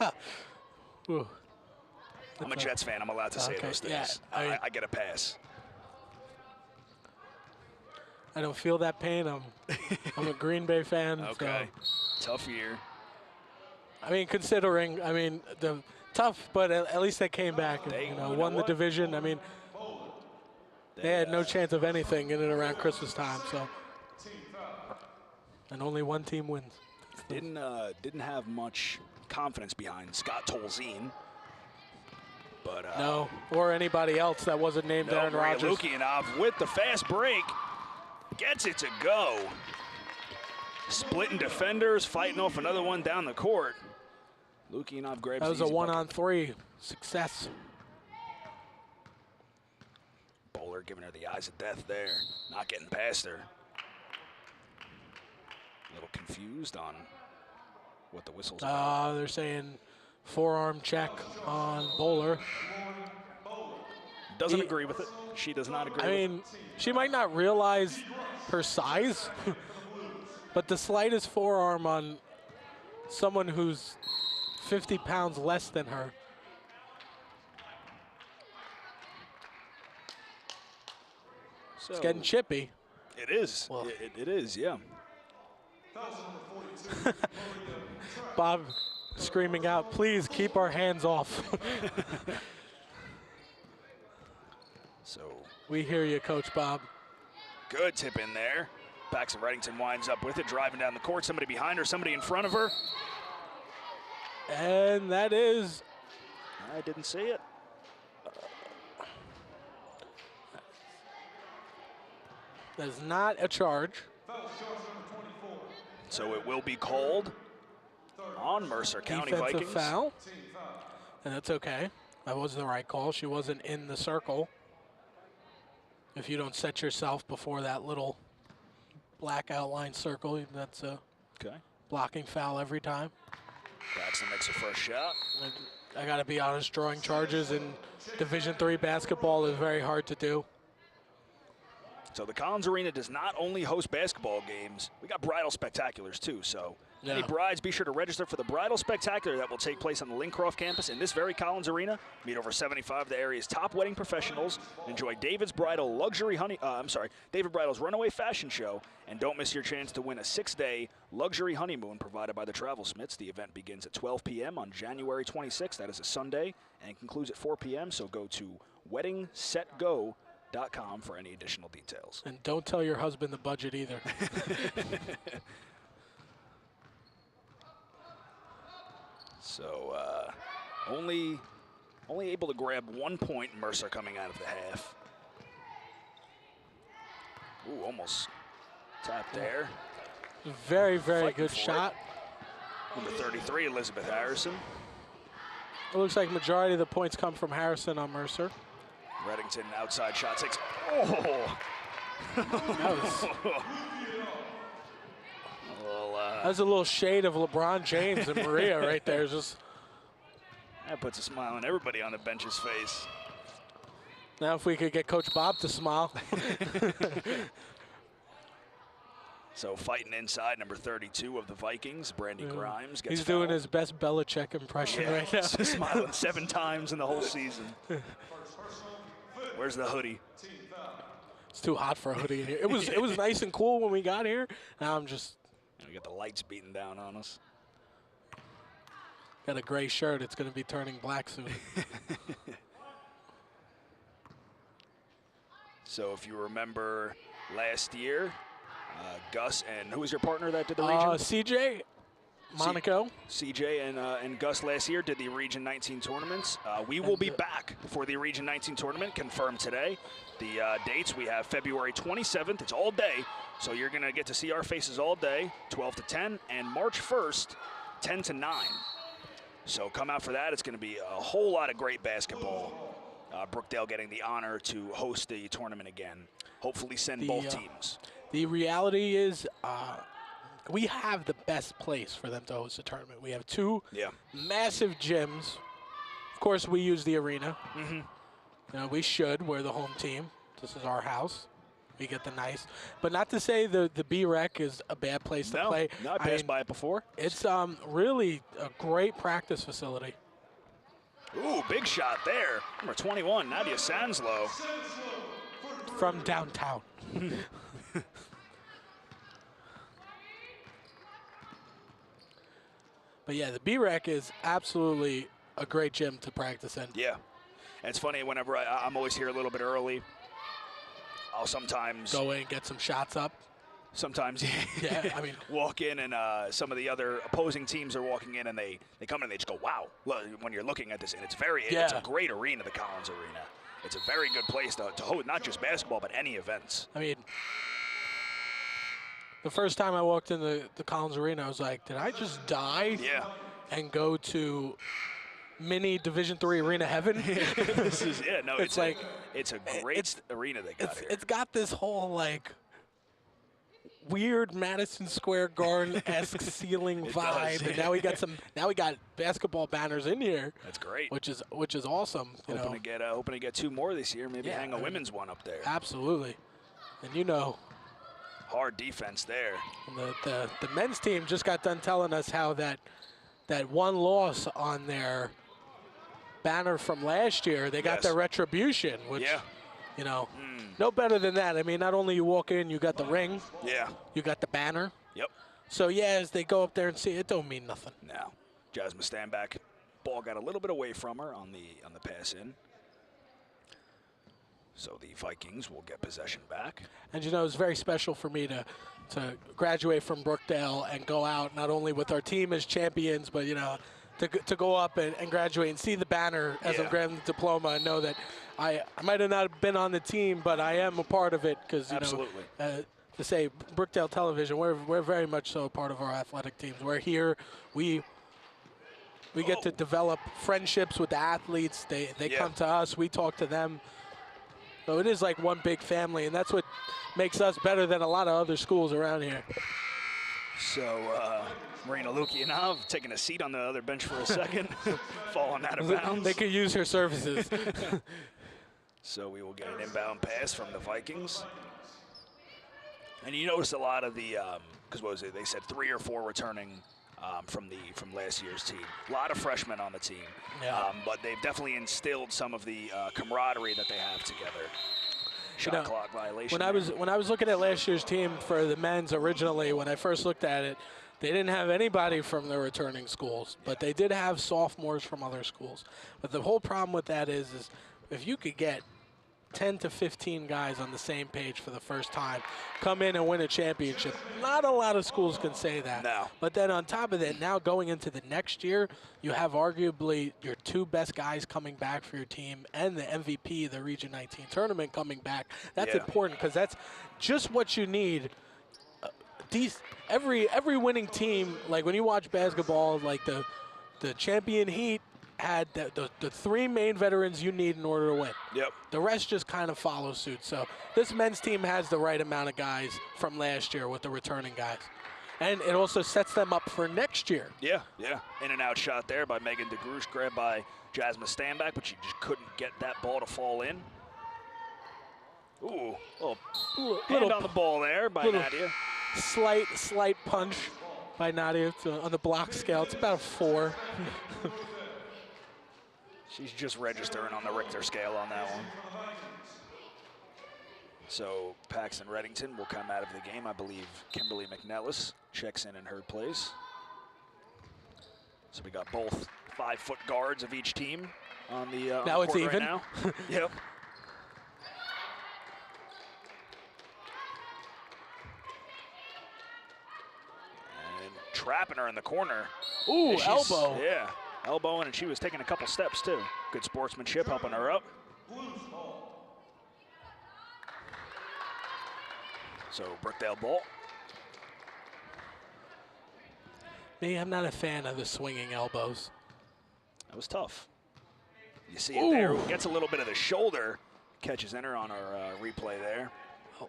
I'm a Jets fan. I'm allowed to say those things. Yeah, I get a pass. I don't feel that pain. I'm a Green Bay fan. Okay. So. Tough year. I mean, considering, the tough, but at least they came back and won the division. I mean, they had no chance of anything in and around Christmas time. So, and only one team wins. Didn't have much confidence behind Scott Tolzien. But no, or anybody else that wasn't named Aaron Rodgers. Lukianov with the fast break. Gets it to go. Splitting defenders, fighting off another one down the court. Lukianov grabs that was a 1-on-3 success. Bowler giving her the eyes of death there. Not getting past her. A little confused on what the whistle's about. They're saying forearm check on Bowler. Doesn't agree with it. She does not agree with it. I mean, she might not realize her size, but the slightest forearm on someone who's 50 pounds less than her. So it's getting chippy. It is. Well, it is, yeah. Bob screaming out, please keep our hands off. So we hear you, Coach Bob. Good tip in there. Paxton Reddington winds up with it, driving down the court. Somebody behind her, somebody in front of her. And that is... I didn't see it. That is not a charge. So it will be called on Mercer County Defensive Vikings. Foul. And that's okay. That was the right call. She wasn't in the circle. If you don't set yourself before that little black outline circle, that's a blocking foul every time. Paxton makes her first shot. I got to be honest, drawing charges in Division III basketball is very hard to do. So the Collins Arena does not only host basketball games, we got bridal spectaculars too. So any brides, be sure to register for the bridal spectacular that will take place on the Lincroft campus in this very Collins Arena. Meet over 75 of the area's top wedding professionals. Enjoy David's Bridal's Runaway Fashion Show, and don't miss your chance to win a 6-day luxury honeymoon provided by the Travel Smiths. The event begins at 12 p.m. on January 26th. That is a Sunday, and concludes at 4 p.m. So go to weddingsetgo.com for any additional details. And don't tell your husband the budget either. So only able to grab 1 point, Mercer coming out of the half. Ooh, almost tapped there. Very, very good shot. Number 33, Elizabeth Harrison. It looks like majority of the points come from Harrison on Mercer. Reddington outside shot takes. Oh! That was a little shade of LeBron James and Maria right there. Just that puts a smile on everybody on the bench's face. Now if we could get Coach Bob to smile. So fighting inside, number 32 of the Vikings, Brandy Grimes. Gets He's doing his best Belichick impression right now. Smiling 7 times in the whole season. Where's the hoodie? It's too hot for a hoodie in here. It was nice and cool when we got here. Now I'm just. We got the lights beating down on us. Got a gray shirt. It's going to be turning black soon. So if you remember last year, Gus and who was your partner that did the region? CJ. Monaco. CJ and Gus last year did the Region 19 tournaments. We will be back for the Region 19 tournament, confirmed today. The dates, we have February 27th. It's all day, so you're going to get to see our faces all day, 12 to 10, and March 1st, 10 to 9. So come out for that. It's going to be a whole lot of great basketball. Brookdale getting the honor to host the tournament again. Hopefully send both teams. The reality is we have the best place for them to host a tournament. We have two massive gyms. Of course, we use the arena. You know, we should. We're the home team. This is our house. We get the nice. But not to say the B-Rec is a bad place to play. No, I passed by it before. It's really a great practice facility. Ooh, big shot there. Number 21, Nadia Sanslow. From downtown. But yeah, the B-Rec is absolutely a great gym to practice in. Yeah. And it's funny, whenever I'm always here a little bit early, I'll sometimes go in and get some shots up. Sometimes, yeah, I mean, walk in and some of the other opposing teams are walking in and they come in and they just go, wow, look, when you're looking at this. And it's it's a great arena, the Collins Arena. It's a very good place to hold not just basketball, but any events. I mean, the first time I walked in the Collins Arena, I was like, did I just die and go to mini Division III arena heaven? It's a great arena they got here. It's got this whole like weird Madison Square Garden-esque ceiling vibe, and now we got basketball banners in here. That's great. Which is awesome. Hoping to get two more this year. Maybe hang a women's one up there. Absolutely, and hard defense there. And the men's team just got done telling us how that one loss on their banner from last year, they got their retribution, which, no better than that. I mean, not only you walk in, you got the ring. Yeah. You got the banner. Yep. So, as they go up there and see it, don't mean nothing. No. Jasmine Stanback, ball got a little bit away from her on the pass in. So the Vikings will get possession back. And, it's very special for me to graduate from Brookdale and go out not only with our team as champions, but, to go up and graduate and see the banner as a grand diploma and know that I might have not been on the team, but I am a part of it because, to say Brookdale Television, we're very much so a part of our athletic teams. We're here. We get to develop friendships with the athletes. They come to us. We talk to them. So it is like one big family, and that's what makes us better than a lot of other schools around here. So Marina Lukianov taking a seat on the other bench for a second, falling out of bounds. They could use her services. So we will get an inbound pass from the Vikings. And you notice a lot of the, because what was it? They said 3 or 4 returning from last year's team. A lot of freshmen on the team. Yeah. But they've definitely instilled some of the camaraderie that they have together. Shot clock violation. When I was looking at last year's team for the men's originally, when I first looked at it, they didn't have anybody from the returning schools, but they did have sophomores from other schools. But the whole problem with that is if you could get 10 to 15 guys on the same page for the first time, come in and win a championship. Not a lot of schools can say that. No. But then on top of that, now going into the next year, you have arguably your 2 best guys coming back for your team and the MVP, the Region 19 tournament coming back. That's important because that's just what you need. Every winning team, like when you watch basketball, like the champion Heat, had the 3 main veterans you need in order to win. Yep. The rest just kind of follow suit. So this men's team has the right amount of guys from last year with the returning guys. And it also sets them up for next year. Yeah. In and out shot there by Megan DeGroosh, grabbed by Jasmine Stanback, but she just couldn't get that ball to fall in. Ooh, hand on the ball there by Nadia. Slight punch by Nadia on the block scale. It's about a 4. She's just registering on the Richter scale on that one. So Paxton Reddington will come out of the game. I believe Kimberly McNellis checks in her place. So we got both 5-foot guards of each team on the now it's even. Right now. Yep. trapping her in the corner. Ooh, elbow. Yeah, elbowing, and she was taking a couple steps too. Good sportsmanship, helping her up. So Brookdale ball. Me, I'm not a fan of the swinging elbows. That was tough. You see it there. Gets a little bit of the shoulder. Catches in her on our replay there. Oh.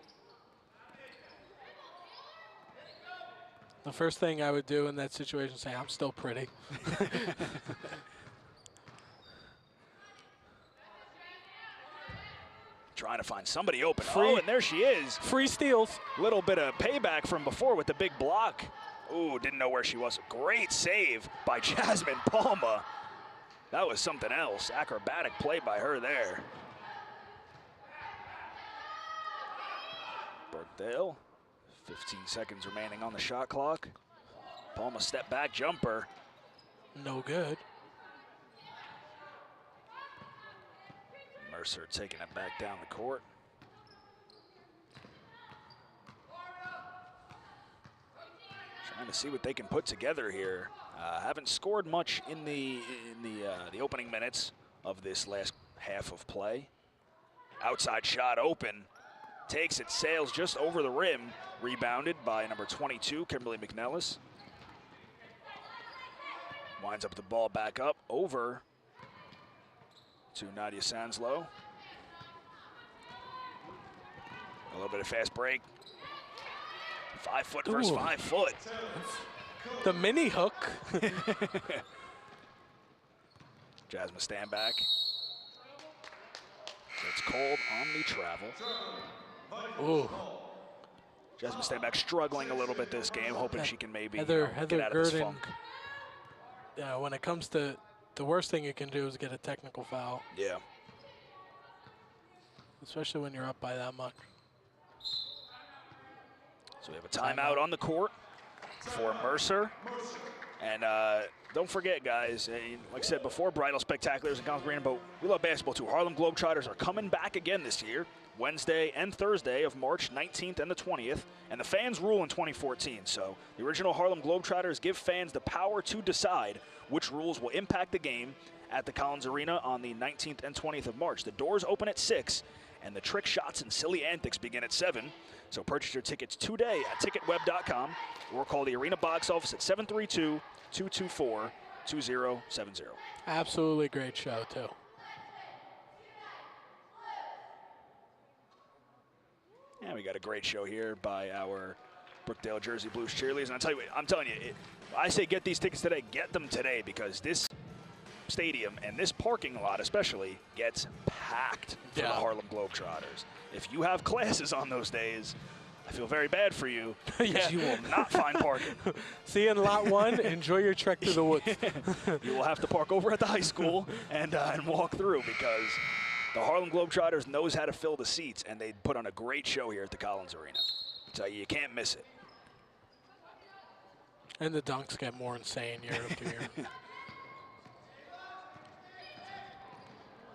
The first thing I would do in that situation is say, I'm still pretty. Trying to find somebody open. Oh, and there she is. Free steals. Little bit of payback from before with the big block. Ooh, didn't know where she was. Great save by Jasmine Palma. That was something else. Acrobatic play by her there. Brookdale, 15 seconds remaining on the shot clock. Palma step back jumper. No good. Mercer taking it back down the court. Trying to see what they can put together here. Haven't scored much in the opening minutes of this last half of play. Outside shot open. Takes it, sails just over the rim. Rebounded by number 22, Kimberly McNellis. Winds up the ball back up over to Nadia Sanslow. A little bit of fast break. 5 foot versus 5 foot. The mini hook. Jasmine stand back. So it's cold on the travel. Ooh. Jasmine stand back struggling a little bit this game, hoping she can maybe get out Gurdon, of this funk. Yeah, when it comes to the worst thing you can do is get a technical foul. Yeah. Especially when you're up by that much. So we have a timeout on the court for Mercer. And don't forget, guys, like I said before, Bridal Spectaculars and Collins Arena, but we love basketball too. Harlem Globetrotters are coming back again this year, Wednesday and Thursday of March 19th and the 20th. And the fans rule in 2014. So the original Harlem Globetrotters give fans the power to decide which rules will impact the game at the Collins Arena on the 19th and 20th of March. The doors open at 6, and the trick shots and silly antics begin at 7. So purchase your tickets today at ticketweb.com or call the arena box office at 732-224-2070. Absolutely great show, too. Yeah, we got a great show here by our Brookdale Jersey Blues cheerleaders. And I'm telling you, I say get these tickets today, get them today, because this stadium and this parking lot especially gets packed for the Harlem Globetrotters. If you have classes on those days, I feel very bad for you, because you will not find parking. See you in lot 1. Enjoy your trek through the woods. You will have to park over at the high school and walk through, because the Harlem Globetrotters knows how to fill the seats, and they put on a great show here at the Collins Arena. I tell you, you can't miss it. And the dunks get more insane year after year.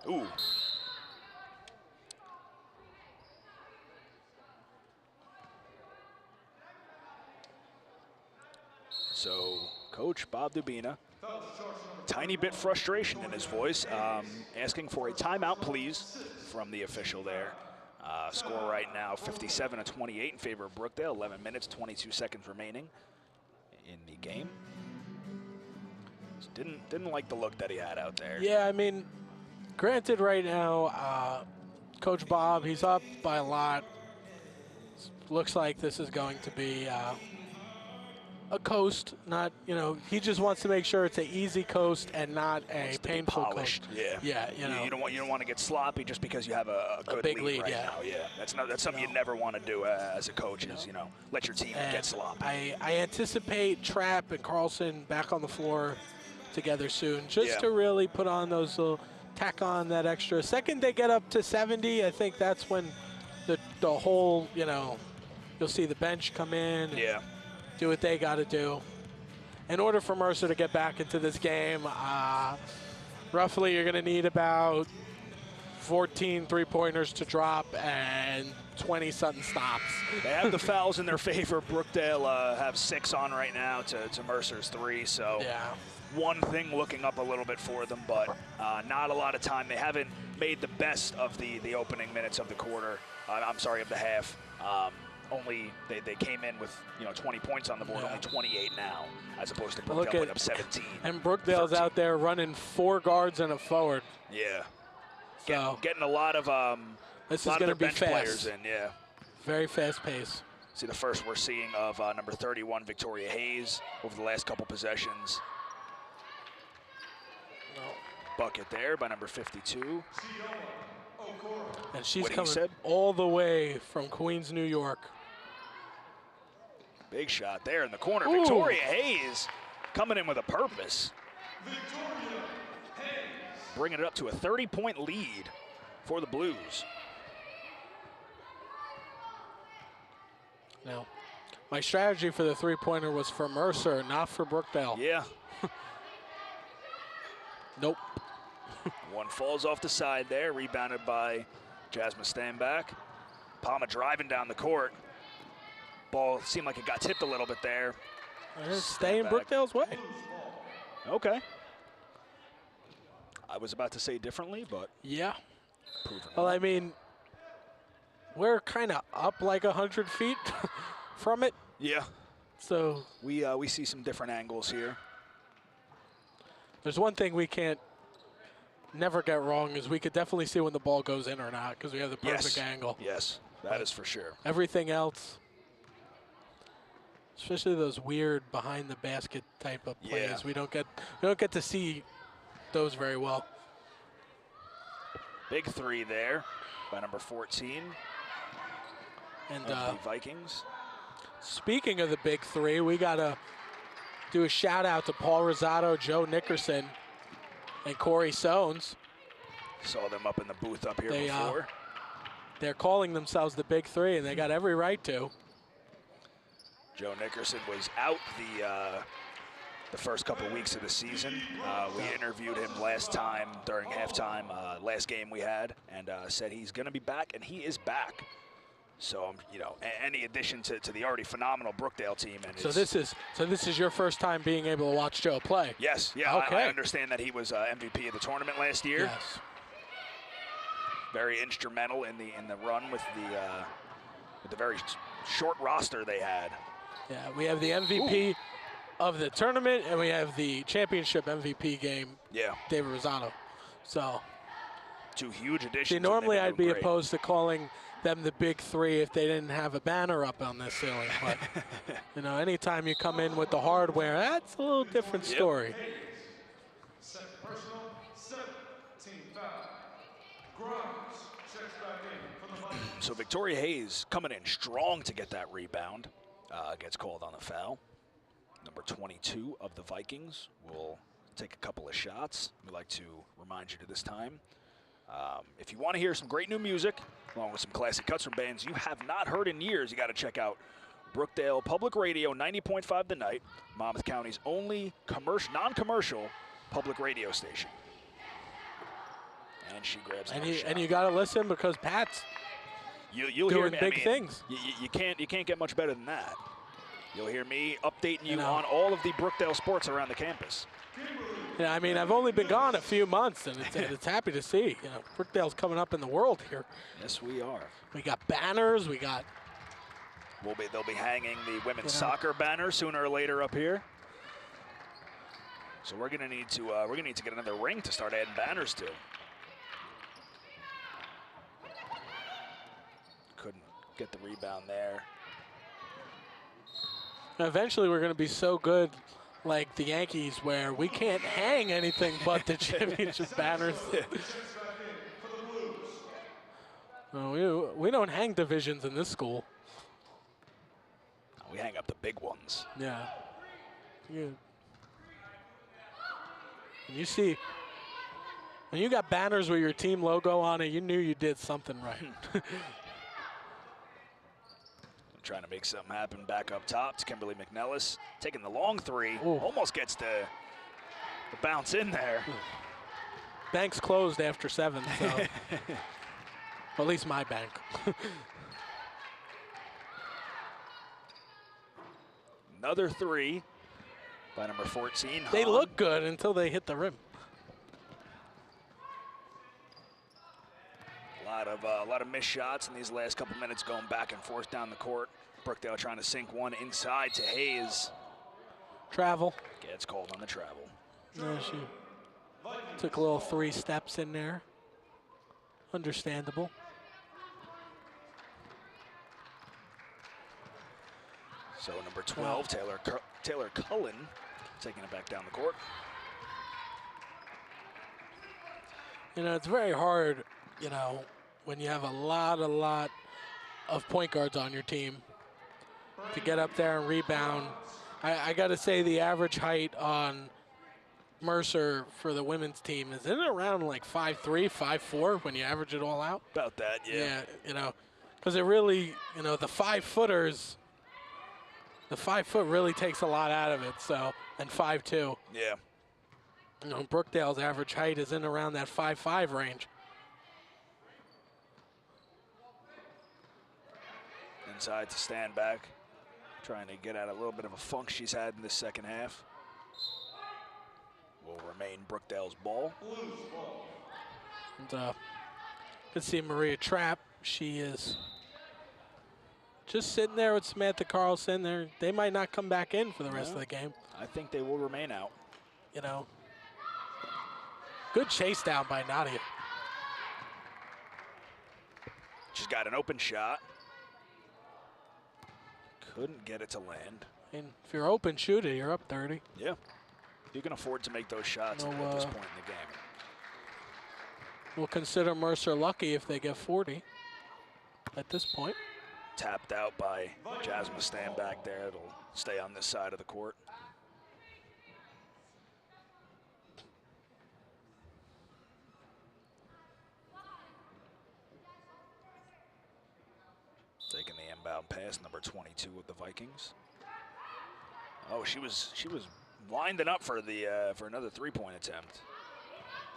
Ooh. So, Coach Bob Dubina, tiny bit frustration in his voice, asking for a timeout, please, from the official there. Score right now, 57-28 in favor of Brookdale. 11 minutes, 22 seconds remaining in the game. So didn't like the look that he had out there. Yeah, I mean, granted, right now, Coach Bob, he's up by a lot. Looks like this is going to be a coast, not, he just wants to make sure it's an easy coast and not a painful coast. Yeah. Yeah, you don't want to get sloppy just because you have a good big lead right now. Yeah, that's something you never want to do as a coach. Is let your team get sloppy. I anticipate Trapp and Carlson back on the floor together soon, just to really put on those little, tack on that extra. Second they get up to 70, I think that's when the whole, you'll see the bench come in. And do what they got to do. In order for Mercer to get back into this game, roughly you're going to need about 14 three-pointers to drop and 20-something stops. They have the fouls in their favor. Brookdale have 6 on right now to Mercer's 3, so Yeah. one thing looking up a little bit for them, but not a lot of time. They haven't made the best of the opening minutes of the quarter. I'm sorry, of the half. Only they came in with 20 points on the board, only 28 now, as opposed to Brookdale putting up 17. And Brookdale's 13. out there running 4 guards and a forward. Yeah. So Getting a lot of this is going to be bench fast. players in, yeah. Very fast pace. See the first we're seeing of number 31, Victoria Hayes, over the last couple possessions. No. Bucket there by number 52. And she's What he coming said? all the way from Queens, New York. Big shot there in the corner. Ooh. Victoria Hayes coming in with a purpose. Bringing it up to a 30-point lead for the Blues. Now, my strategy for the three-pointer was for Mercer, not for Brookdale. Yeah. Nope. One falls off the side there, rebounded by Jasmine Stanback. Palma driving down the court. Ball seemed like it got tipped a little bit there. Stay in Brookdale's way. Okay. I was about to say differently, but Yeah. proven Well, wrong. I mean, we're kind of up like 100 feet from it. Yeah. So We see some different angles here. there's one thing we can't never get wrong is we could definitely see when the ball goes in or not because we have the perfect angle. Yes, that is for sure. Everything else, especially those weird behind the basket type of plays, Yeah. we don't get to see those very well. Big 3 there by number 14 And of the Vikings. speaking of the big 3, we gotta do a shout out to Paul Rosado, Joe Nickerson, and Corey Sones. Saw them up in the booth up here They, before. They're calling themselves the big 3, and they got every right to. Joe Nickerson was out the first couple weeks of the season. We interviewed him last time during halftime, last game we had, and said he's going to be back, and he is back. So, any addition to the already phenomenal Brookdale team. And So this is your first time being able to watch Joe play. Yes, yeah, Okay. I understand that he was MVP of the tournament last year. Yes. Very instrumental in the run with the very short roster they had. Yeah, we have the MVP of the tournament, and we have the championship MVP game, Yeah, David Rosado. So, 2 huge additions. see, and normally they've I'd been be great. opposed to calling them the big 3 if they didn't have a banner up on the ceiling. But, anytime you come in with the hardware, that's a little different story. So Victoria Hayes coming in strong to get that rebound. Gets called on the foul. Number 22 of the Vikings will take a couple of shots. We'd like to remind you to this time. If you want to hear some great new music, along with some classic cuts from bands you have not heard in years, you got to check out Brookdale Public Radio 90.5 The Night, Monmouth County's only non-commercial public radio station. And she grabs another shot. And you got to listen because Pat's You'll doing hear me, big things. You can't get much better than that. You'll hear me updating you know. on all of the Brookdale sports around the campus. Yeah, I mean, I've only been gone a few months, and it's happy to see. Brookdale's coming up in the world here. Yes, we are. We got banners. We got. They'll be hanging the women's soccer banner sooner or later up here. So we're gonna need to get another ring to start adding banners to. Couldn't get the rebound there. Eventually, we're going to be so good, like the Yankees, where we can't hang anything but the championship banners. No, we don't hang divisions in this school. We hang up the big ones. Yeah. And you see, when you got banners with your team logo on it, you knew you did something right. Trying to make something happen back up top. It's Kimberly McNellis taking the long 3. Ooh. Almost gets the bounce in there. Bank's closed after 7, so well, at least my bank. Another 3 by number 14. They Hahn. look good until they hit the rim. A lot of missed shots in these last couple minutes, going back and forth down the court. Brookdale trying to sink one inside to Hayes. Travel. Gets called on the travel. Yeah, she took a little 3 steps in there. Understandable. So number 12, Taylor Cullen, taking it back down the court. You know, it's very hard, you know, when you have a lot of point guards on your team to get up there and rebound. I got to say the average height on Mercer for the women's team is in around like 5'3", 5'4" when you average it all out. About that, yeah. Yeah, you know, because it really, you know, the 5-footers, the 5 foot really takes a lot out of it. So, and 5'2". Yeah. You know, Brookdale's average height is in around that 5'5" range. Inside to stand back, trying to get out a little bit of a funk she's had in the second half. Will remain Brookdale's ball. And good to see Maria Trapp. She is just sitting there with Samantha Carlson. They might not come back in for the rest of the game. I think they will remain out. You know, good chase down by Nadia. She's got an open shot. Couldn't get it to land. And if you're open, shoot it. You're up 30. Yeah. You can afford to make those shots at this point in the game. We'll consider Mercer lucky if they get 40 at this point. Tapped out by Jasmine Stanback there. It'll stay on this side of the court. Taking the inbound pass, number 22 with the Vikings. Oh, she was winding up for the for another 3-point attempt.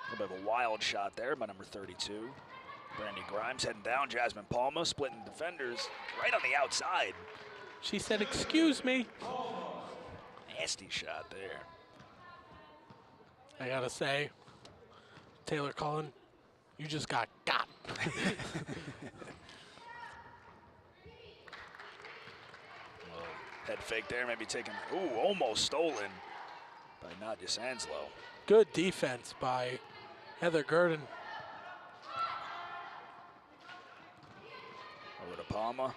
A little bit of a wild shot there by number 32. Brandy Grimes heading down. Jasmine Palma splitting defenders right on the outside. She said, "Excuse me." Nasty shot there. I gotta say, Taylor Cullen, you just got. Head fake there, maybe taking, ooh, almost stolen by Nadia Sanslow. Good defense by Heather Gurdon. Over to Palma.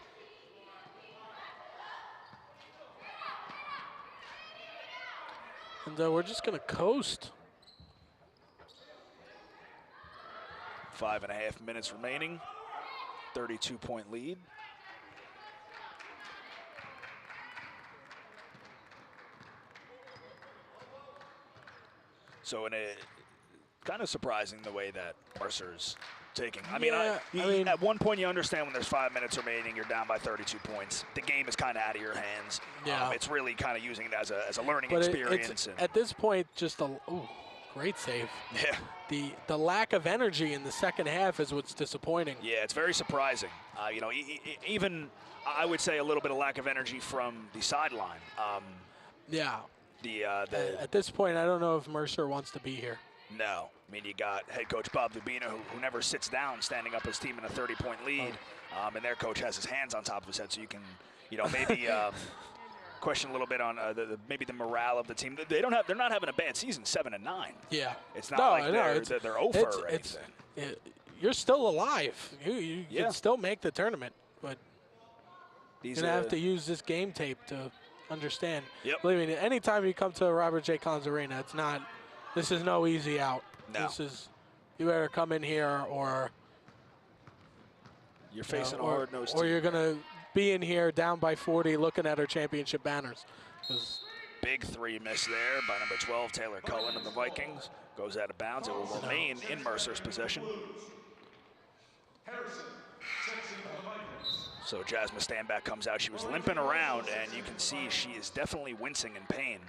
And we're just gonna coast. 5.5 minutes remaining. 32-point lead. So kind of surprising the way that Mercer's taking. I mean, at one point you understand when there's 5 minutes remaining, you're down by 32 points. The game is kind of out of your hands. Yeah. It's really kind of using it as a learning experience. At this point, just great save. Yeah. The lack of energy in the second half is what's disappointing. Yeah, it's very surprising. You know, even I would say a little bit of lack of energy from the sideline. Yeah. At this point, I don't know if Mercer wants to be here. No. I mean, you got head coach Bob Dubina, who never sits down, standing up his team in a 30-point lead, and their coach has his hands on top of his head, so you can, you know, maybe question a little bit on maybe the morale of the team. They're not having a bad season, 7-9. Yeah. It's not like they're over or anything. You're still alive. You can still make the tournament, but you're gonna have to use this game tape to understand. Yep. Believe me, anytime you come to Robert J. Collins Arena, this is no easy out. No. This is, you better come in here or you're facing a hard-nosed team. Or you're gonna be in here down by 40 looking at our championship banners. Big 3 miss there by number 12, Taylor Cullen of the Vikings. Goes out of bounds. It will remain in Mercer's possession. So Jasmine Stanback comes out. She was limping around, and you can see she is definitely wincing in pain.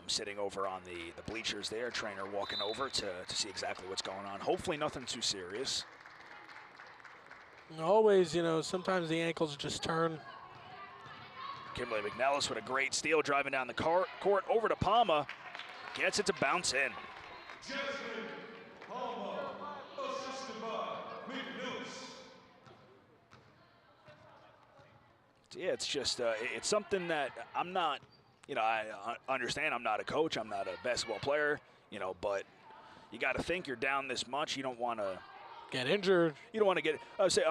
sitting over on the bleachers there. Trainer walking over to see exactly what's going on. Hopefully nothing too serious. Always, you know, sometimes the ankles just turn. Kimberly McNellis with a great steal, driving down the court over to Palma. Gets it to bounce in. Jasmine Palma, assisted by McNellis. Yeah, it's just, it's something that I'm not, you know, I understand I'm not a coach, I'm not a basketball player, you know, but you got to think you're down this much. You don't want to get injured. You don't want to get, I would say,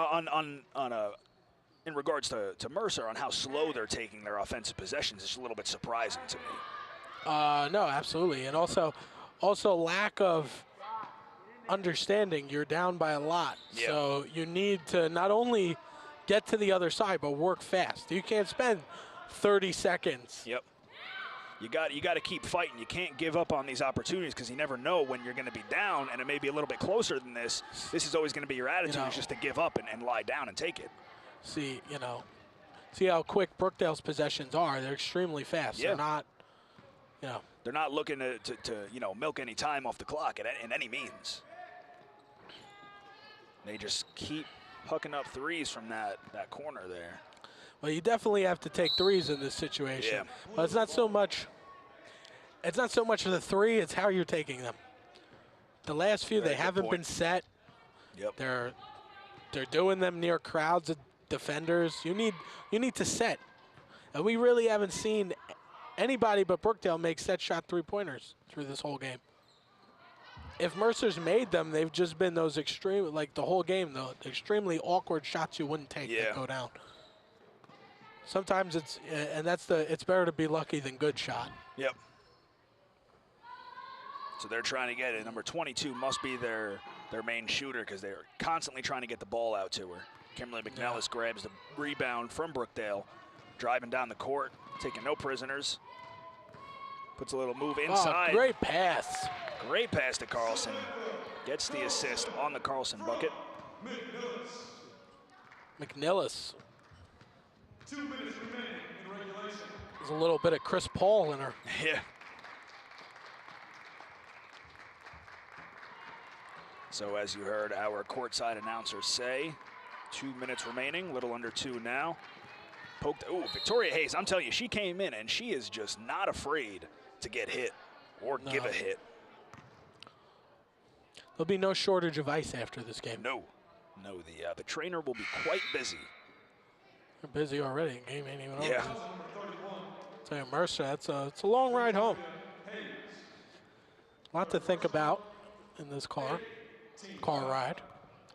in regards to Mercer, on how slow they're taking their offensive possessions, it's a little bit surprising to me. No, absolutely. And also lack of understanding. You're down by a lot. Yeah. So you need to not only get to the other side, but work fast. You can't spend 30 seconds. Yep. You got to keep fighting. You can't give up on these opportunities because you never know when you're going to be down, and it may be a little bit closer than this. This is always going to be your attitude, is just to give up and lie down and take it. See how quick Brookdale's possessions are. They're extremely fast. Yeah. They're not, They're not looking to milk any time off the clock in any means. They just keep hucking up threes from that corner there. Well, you definitely have to take threes in this situation. Yeah. But it's not so much of the three, it's how you're taking them. The last few, they haven't been set. Yep. They're doing them near crowds of defenders. You need to set. And we really haven't seen anybody but Brookdale make set shot three-pointers through this whole game. If Mercer's made them, they've just been those extreme, like the whole game, the extremely awkward shots you wouldn't take that go down. Sometimes it's better to be lucky than good shot. Yep. So they're trying to get it. Number 22 must be their main shooter because they're constantly trying to get the ball out to her. Kimberly McNellis grabs the rebound from Brookdale, driving down the court, taking no prisoners. Puts a little move inside. Oh, great pass. Great pass to Carlson. Gets the assist on the Carlson bucket. McNellis. 2 minutes remaining in regulation. There's a little bit of Chris Paul in her. Yeah. So as you heard our courtside announcer say, 2 minutes remaining, little under 2 now. Victoria Hayes, I'm telling you, she came in and she is just not afraid to get hit or give a hit. There'll be no shortage of ice after this game. No, the trainer will be quite busy. They're busy already. Game ain't even over. Yeah. Tell you, Mercer, it's a long ride home. A lot to think about in this car ride.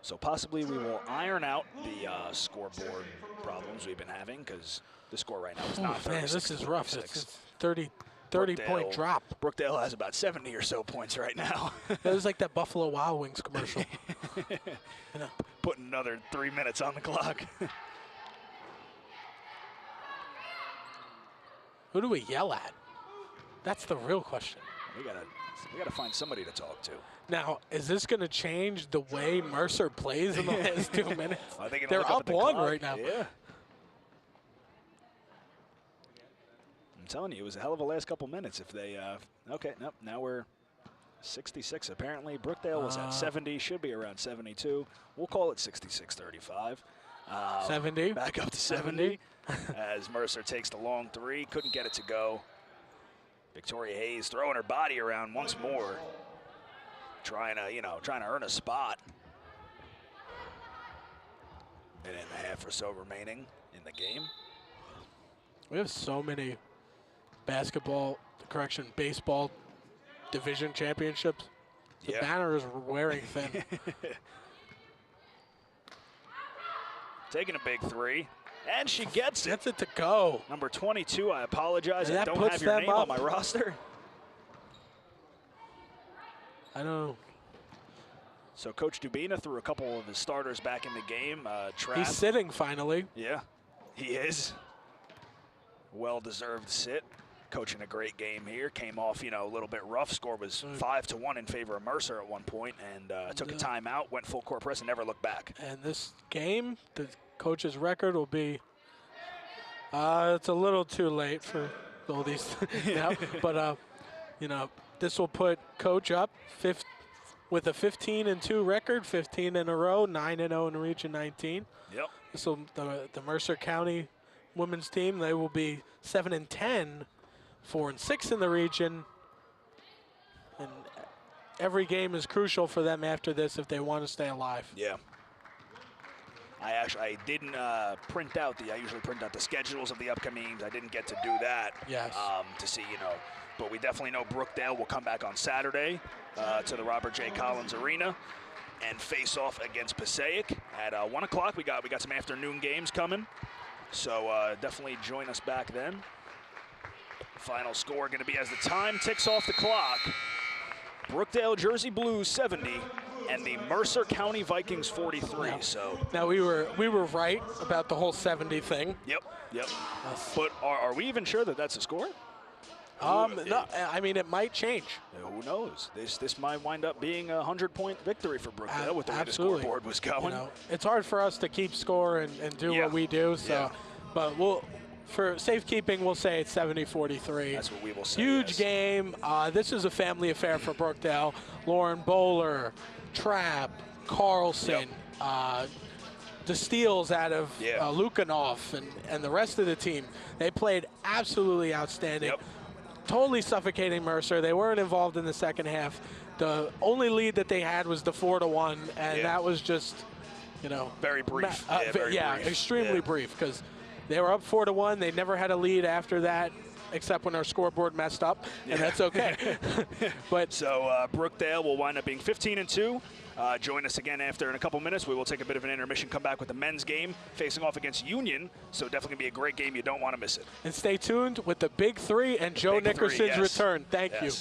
So possibly we will iron out the scoreboard problems we've been having because the score right now is not 36. Man, this is rough. It's 30-point drop. Brookdale has about 70 or so points right now. It was like that Buffalo Wild Wings commercial. Putting another 3 minutes on the clock. Who do we yell at? That's the real question. We gotta find somebody to talk to. Now, is this going to change the way Mercer plays in the last 2 minutes? I think they're up one right now. Yeah. I'm telling you, it was a hell of a last couple minutes. If they, now we're 66. Apparently, Brookdale was at 70, should be around 72. We'll call it 66-35. 70. Back up to 70 as Mercer takes the long three. Couldn't get it to go. Victoria Hayes throwing her body around once more. Trying to earn a spot. Minute and a half or so remaining in the game. We have so many baseball division championships. The banner is wearing thin. Taking a big three, and she gets it. Gets it to go. Number 22, I apologize. And I don't have your name up on my roster. I know. So Coach Dubina threw a couple of his starters back in the game. He's sitting finally. Yeah, he is. Well-deserved sit. Coaching a great game here. Came off, a little bit rough. Score was 5-1 in favor of Mercer at one point, and took a timeout, went full court press, and never looked back. And this game, the coach's record will be, it's a little too late for all these. But this will put Coach up with a 15-2 record, 15 in a row, 9-0 in Region 19. Yep. This will the Mercer County women's team. They will be 7-10, 4-6 in the region, and every game is crucial for them after this if they want to stay alive. Yeah. I didn't print out I usually print out the schedules of the upcoming games. I didn't get to do that. Yes. To see, but we definitely know Brookdale will come back on Saturday to the Robert J. Collins Arena and face off against Passaic at 1 o'clock. We got some afternoon games coming, so definitely join us back then. Final score going to be, as the time ticks off the clock, Brookdale Jersey Blues 70 and the Mercer County Vikings 43. So now we were right about the whole 70 thing. Yep. But are we even sure that that's a score? No, I mean, it might change. Who knows? This might wind up being a 100-point victory for Brookdale with the way the Absolutely. scoreboard was going. It's hard for us to keep score and do what we do. So, but for safekeeping, we'll say it's 70-43. That's what we will say. Huge game. This is a family affair for Brookdale. Lauren Bowler, Trapp, Carlson, the Steels out of Lukanoff, and the rest of the team. They played absolutely outstanding. Totally suffocating Mercer. They weren't involved in the second half. The only lead that they had was the 4-1, and that was just, very brief. Very brief. Extremely brief, because they were up 4-1. They never had a lead after that, except when our scoreboard messed up, and that's okay. But so Brookdale will wind up being 15-2. Join us again in a couple minutes. We will take a bit of an intermission, come back with the men's game facing off against Union. So definitely be a great game. You don't want to miss it. And stay tuned with the Big Three and Joe Nickerson's return. Thank you.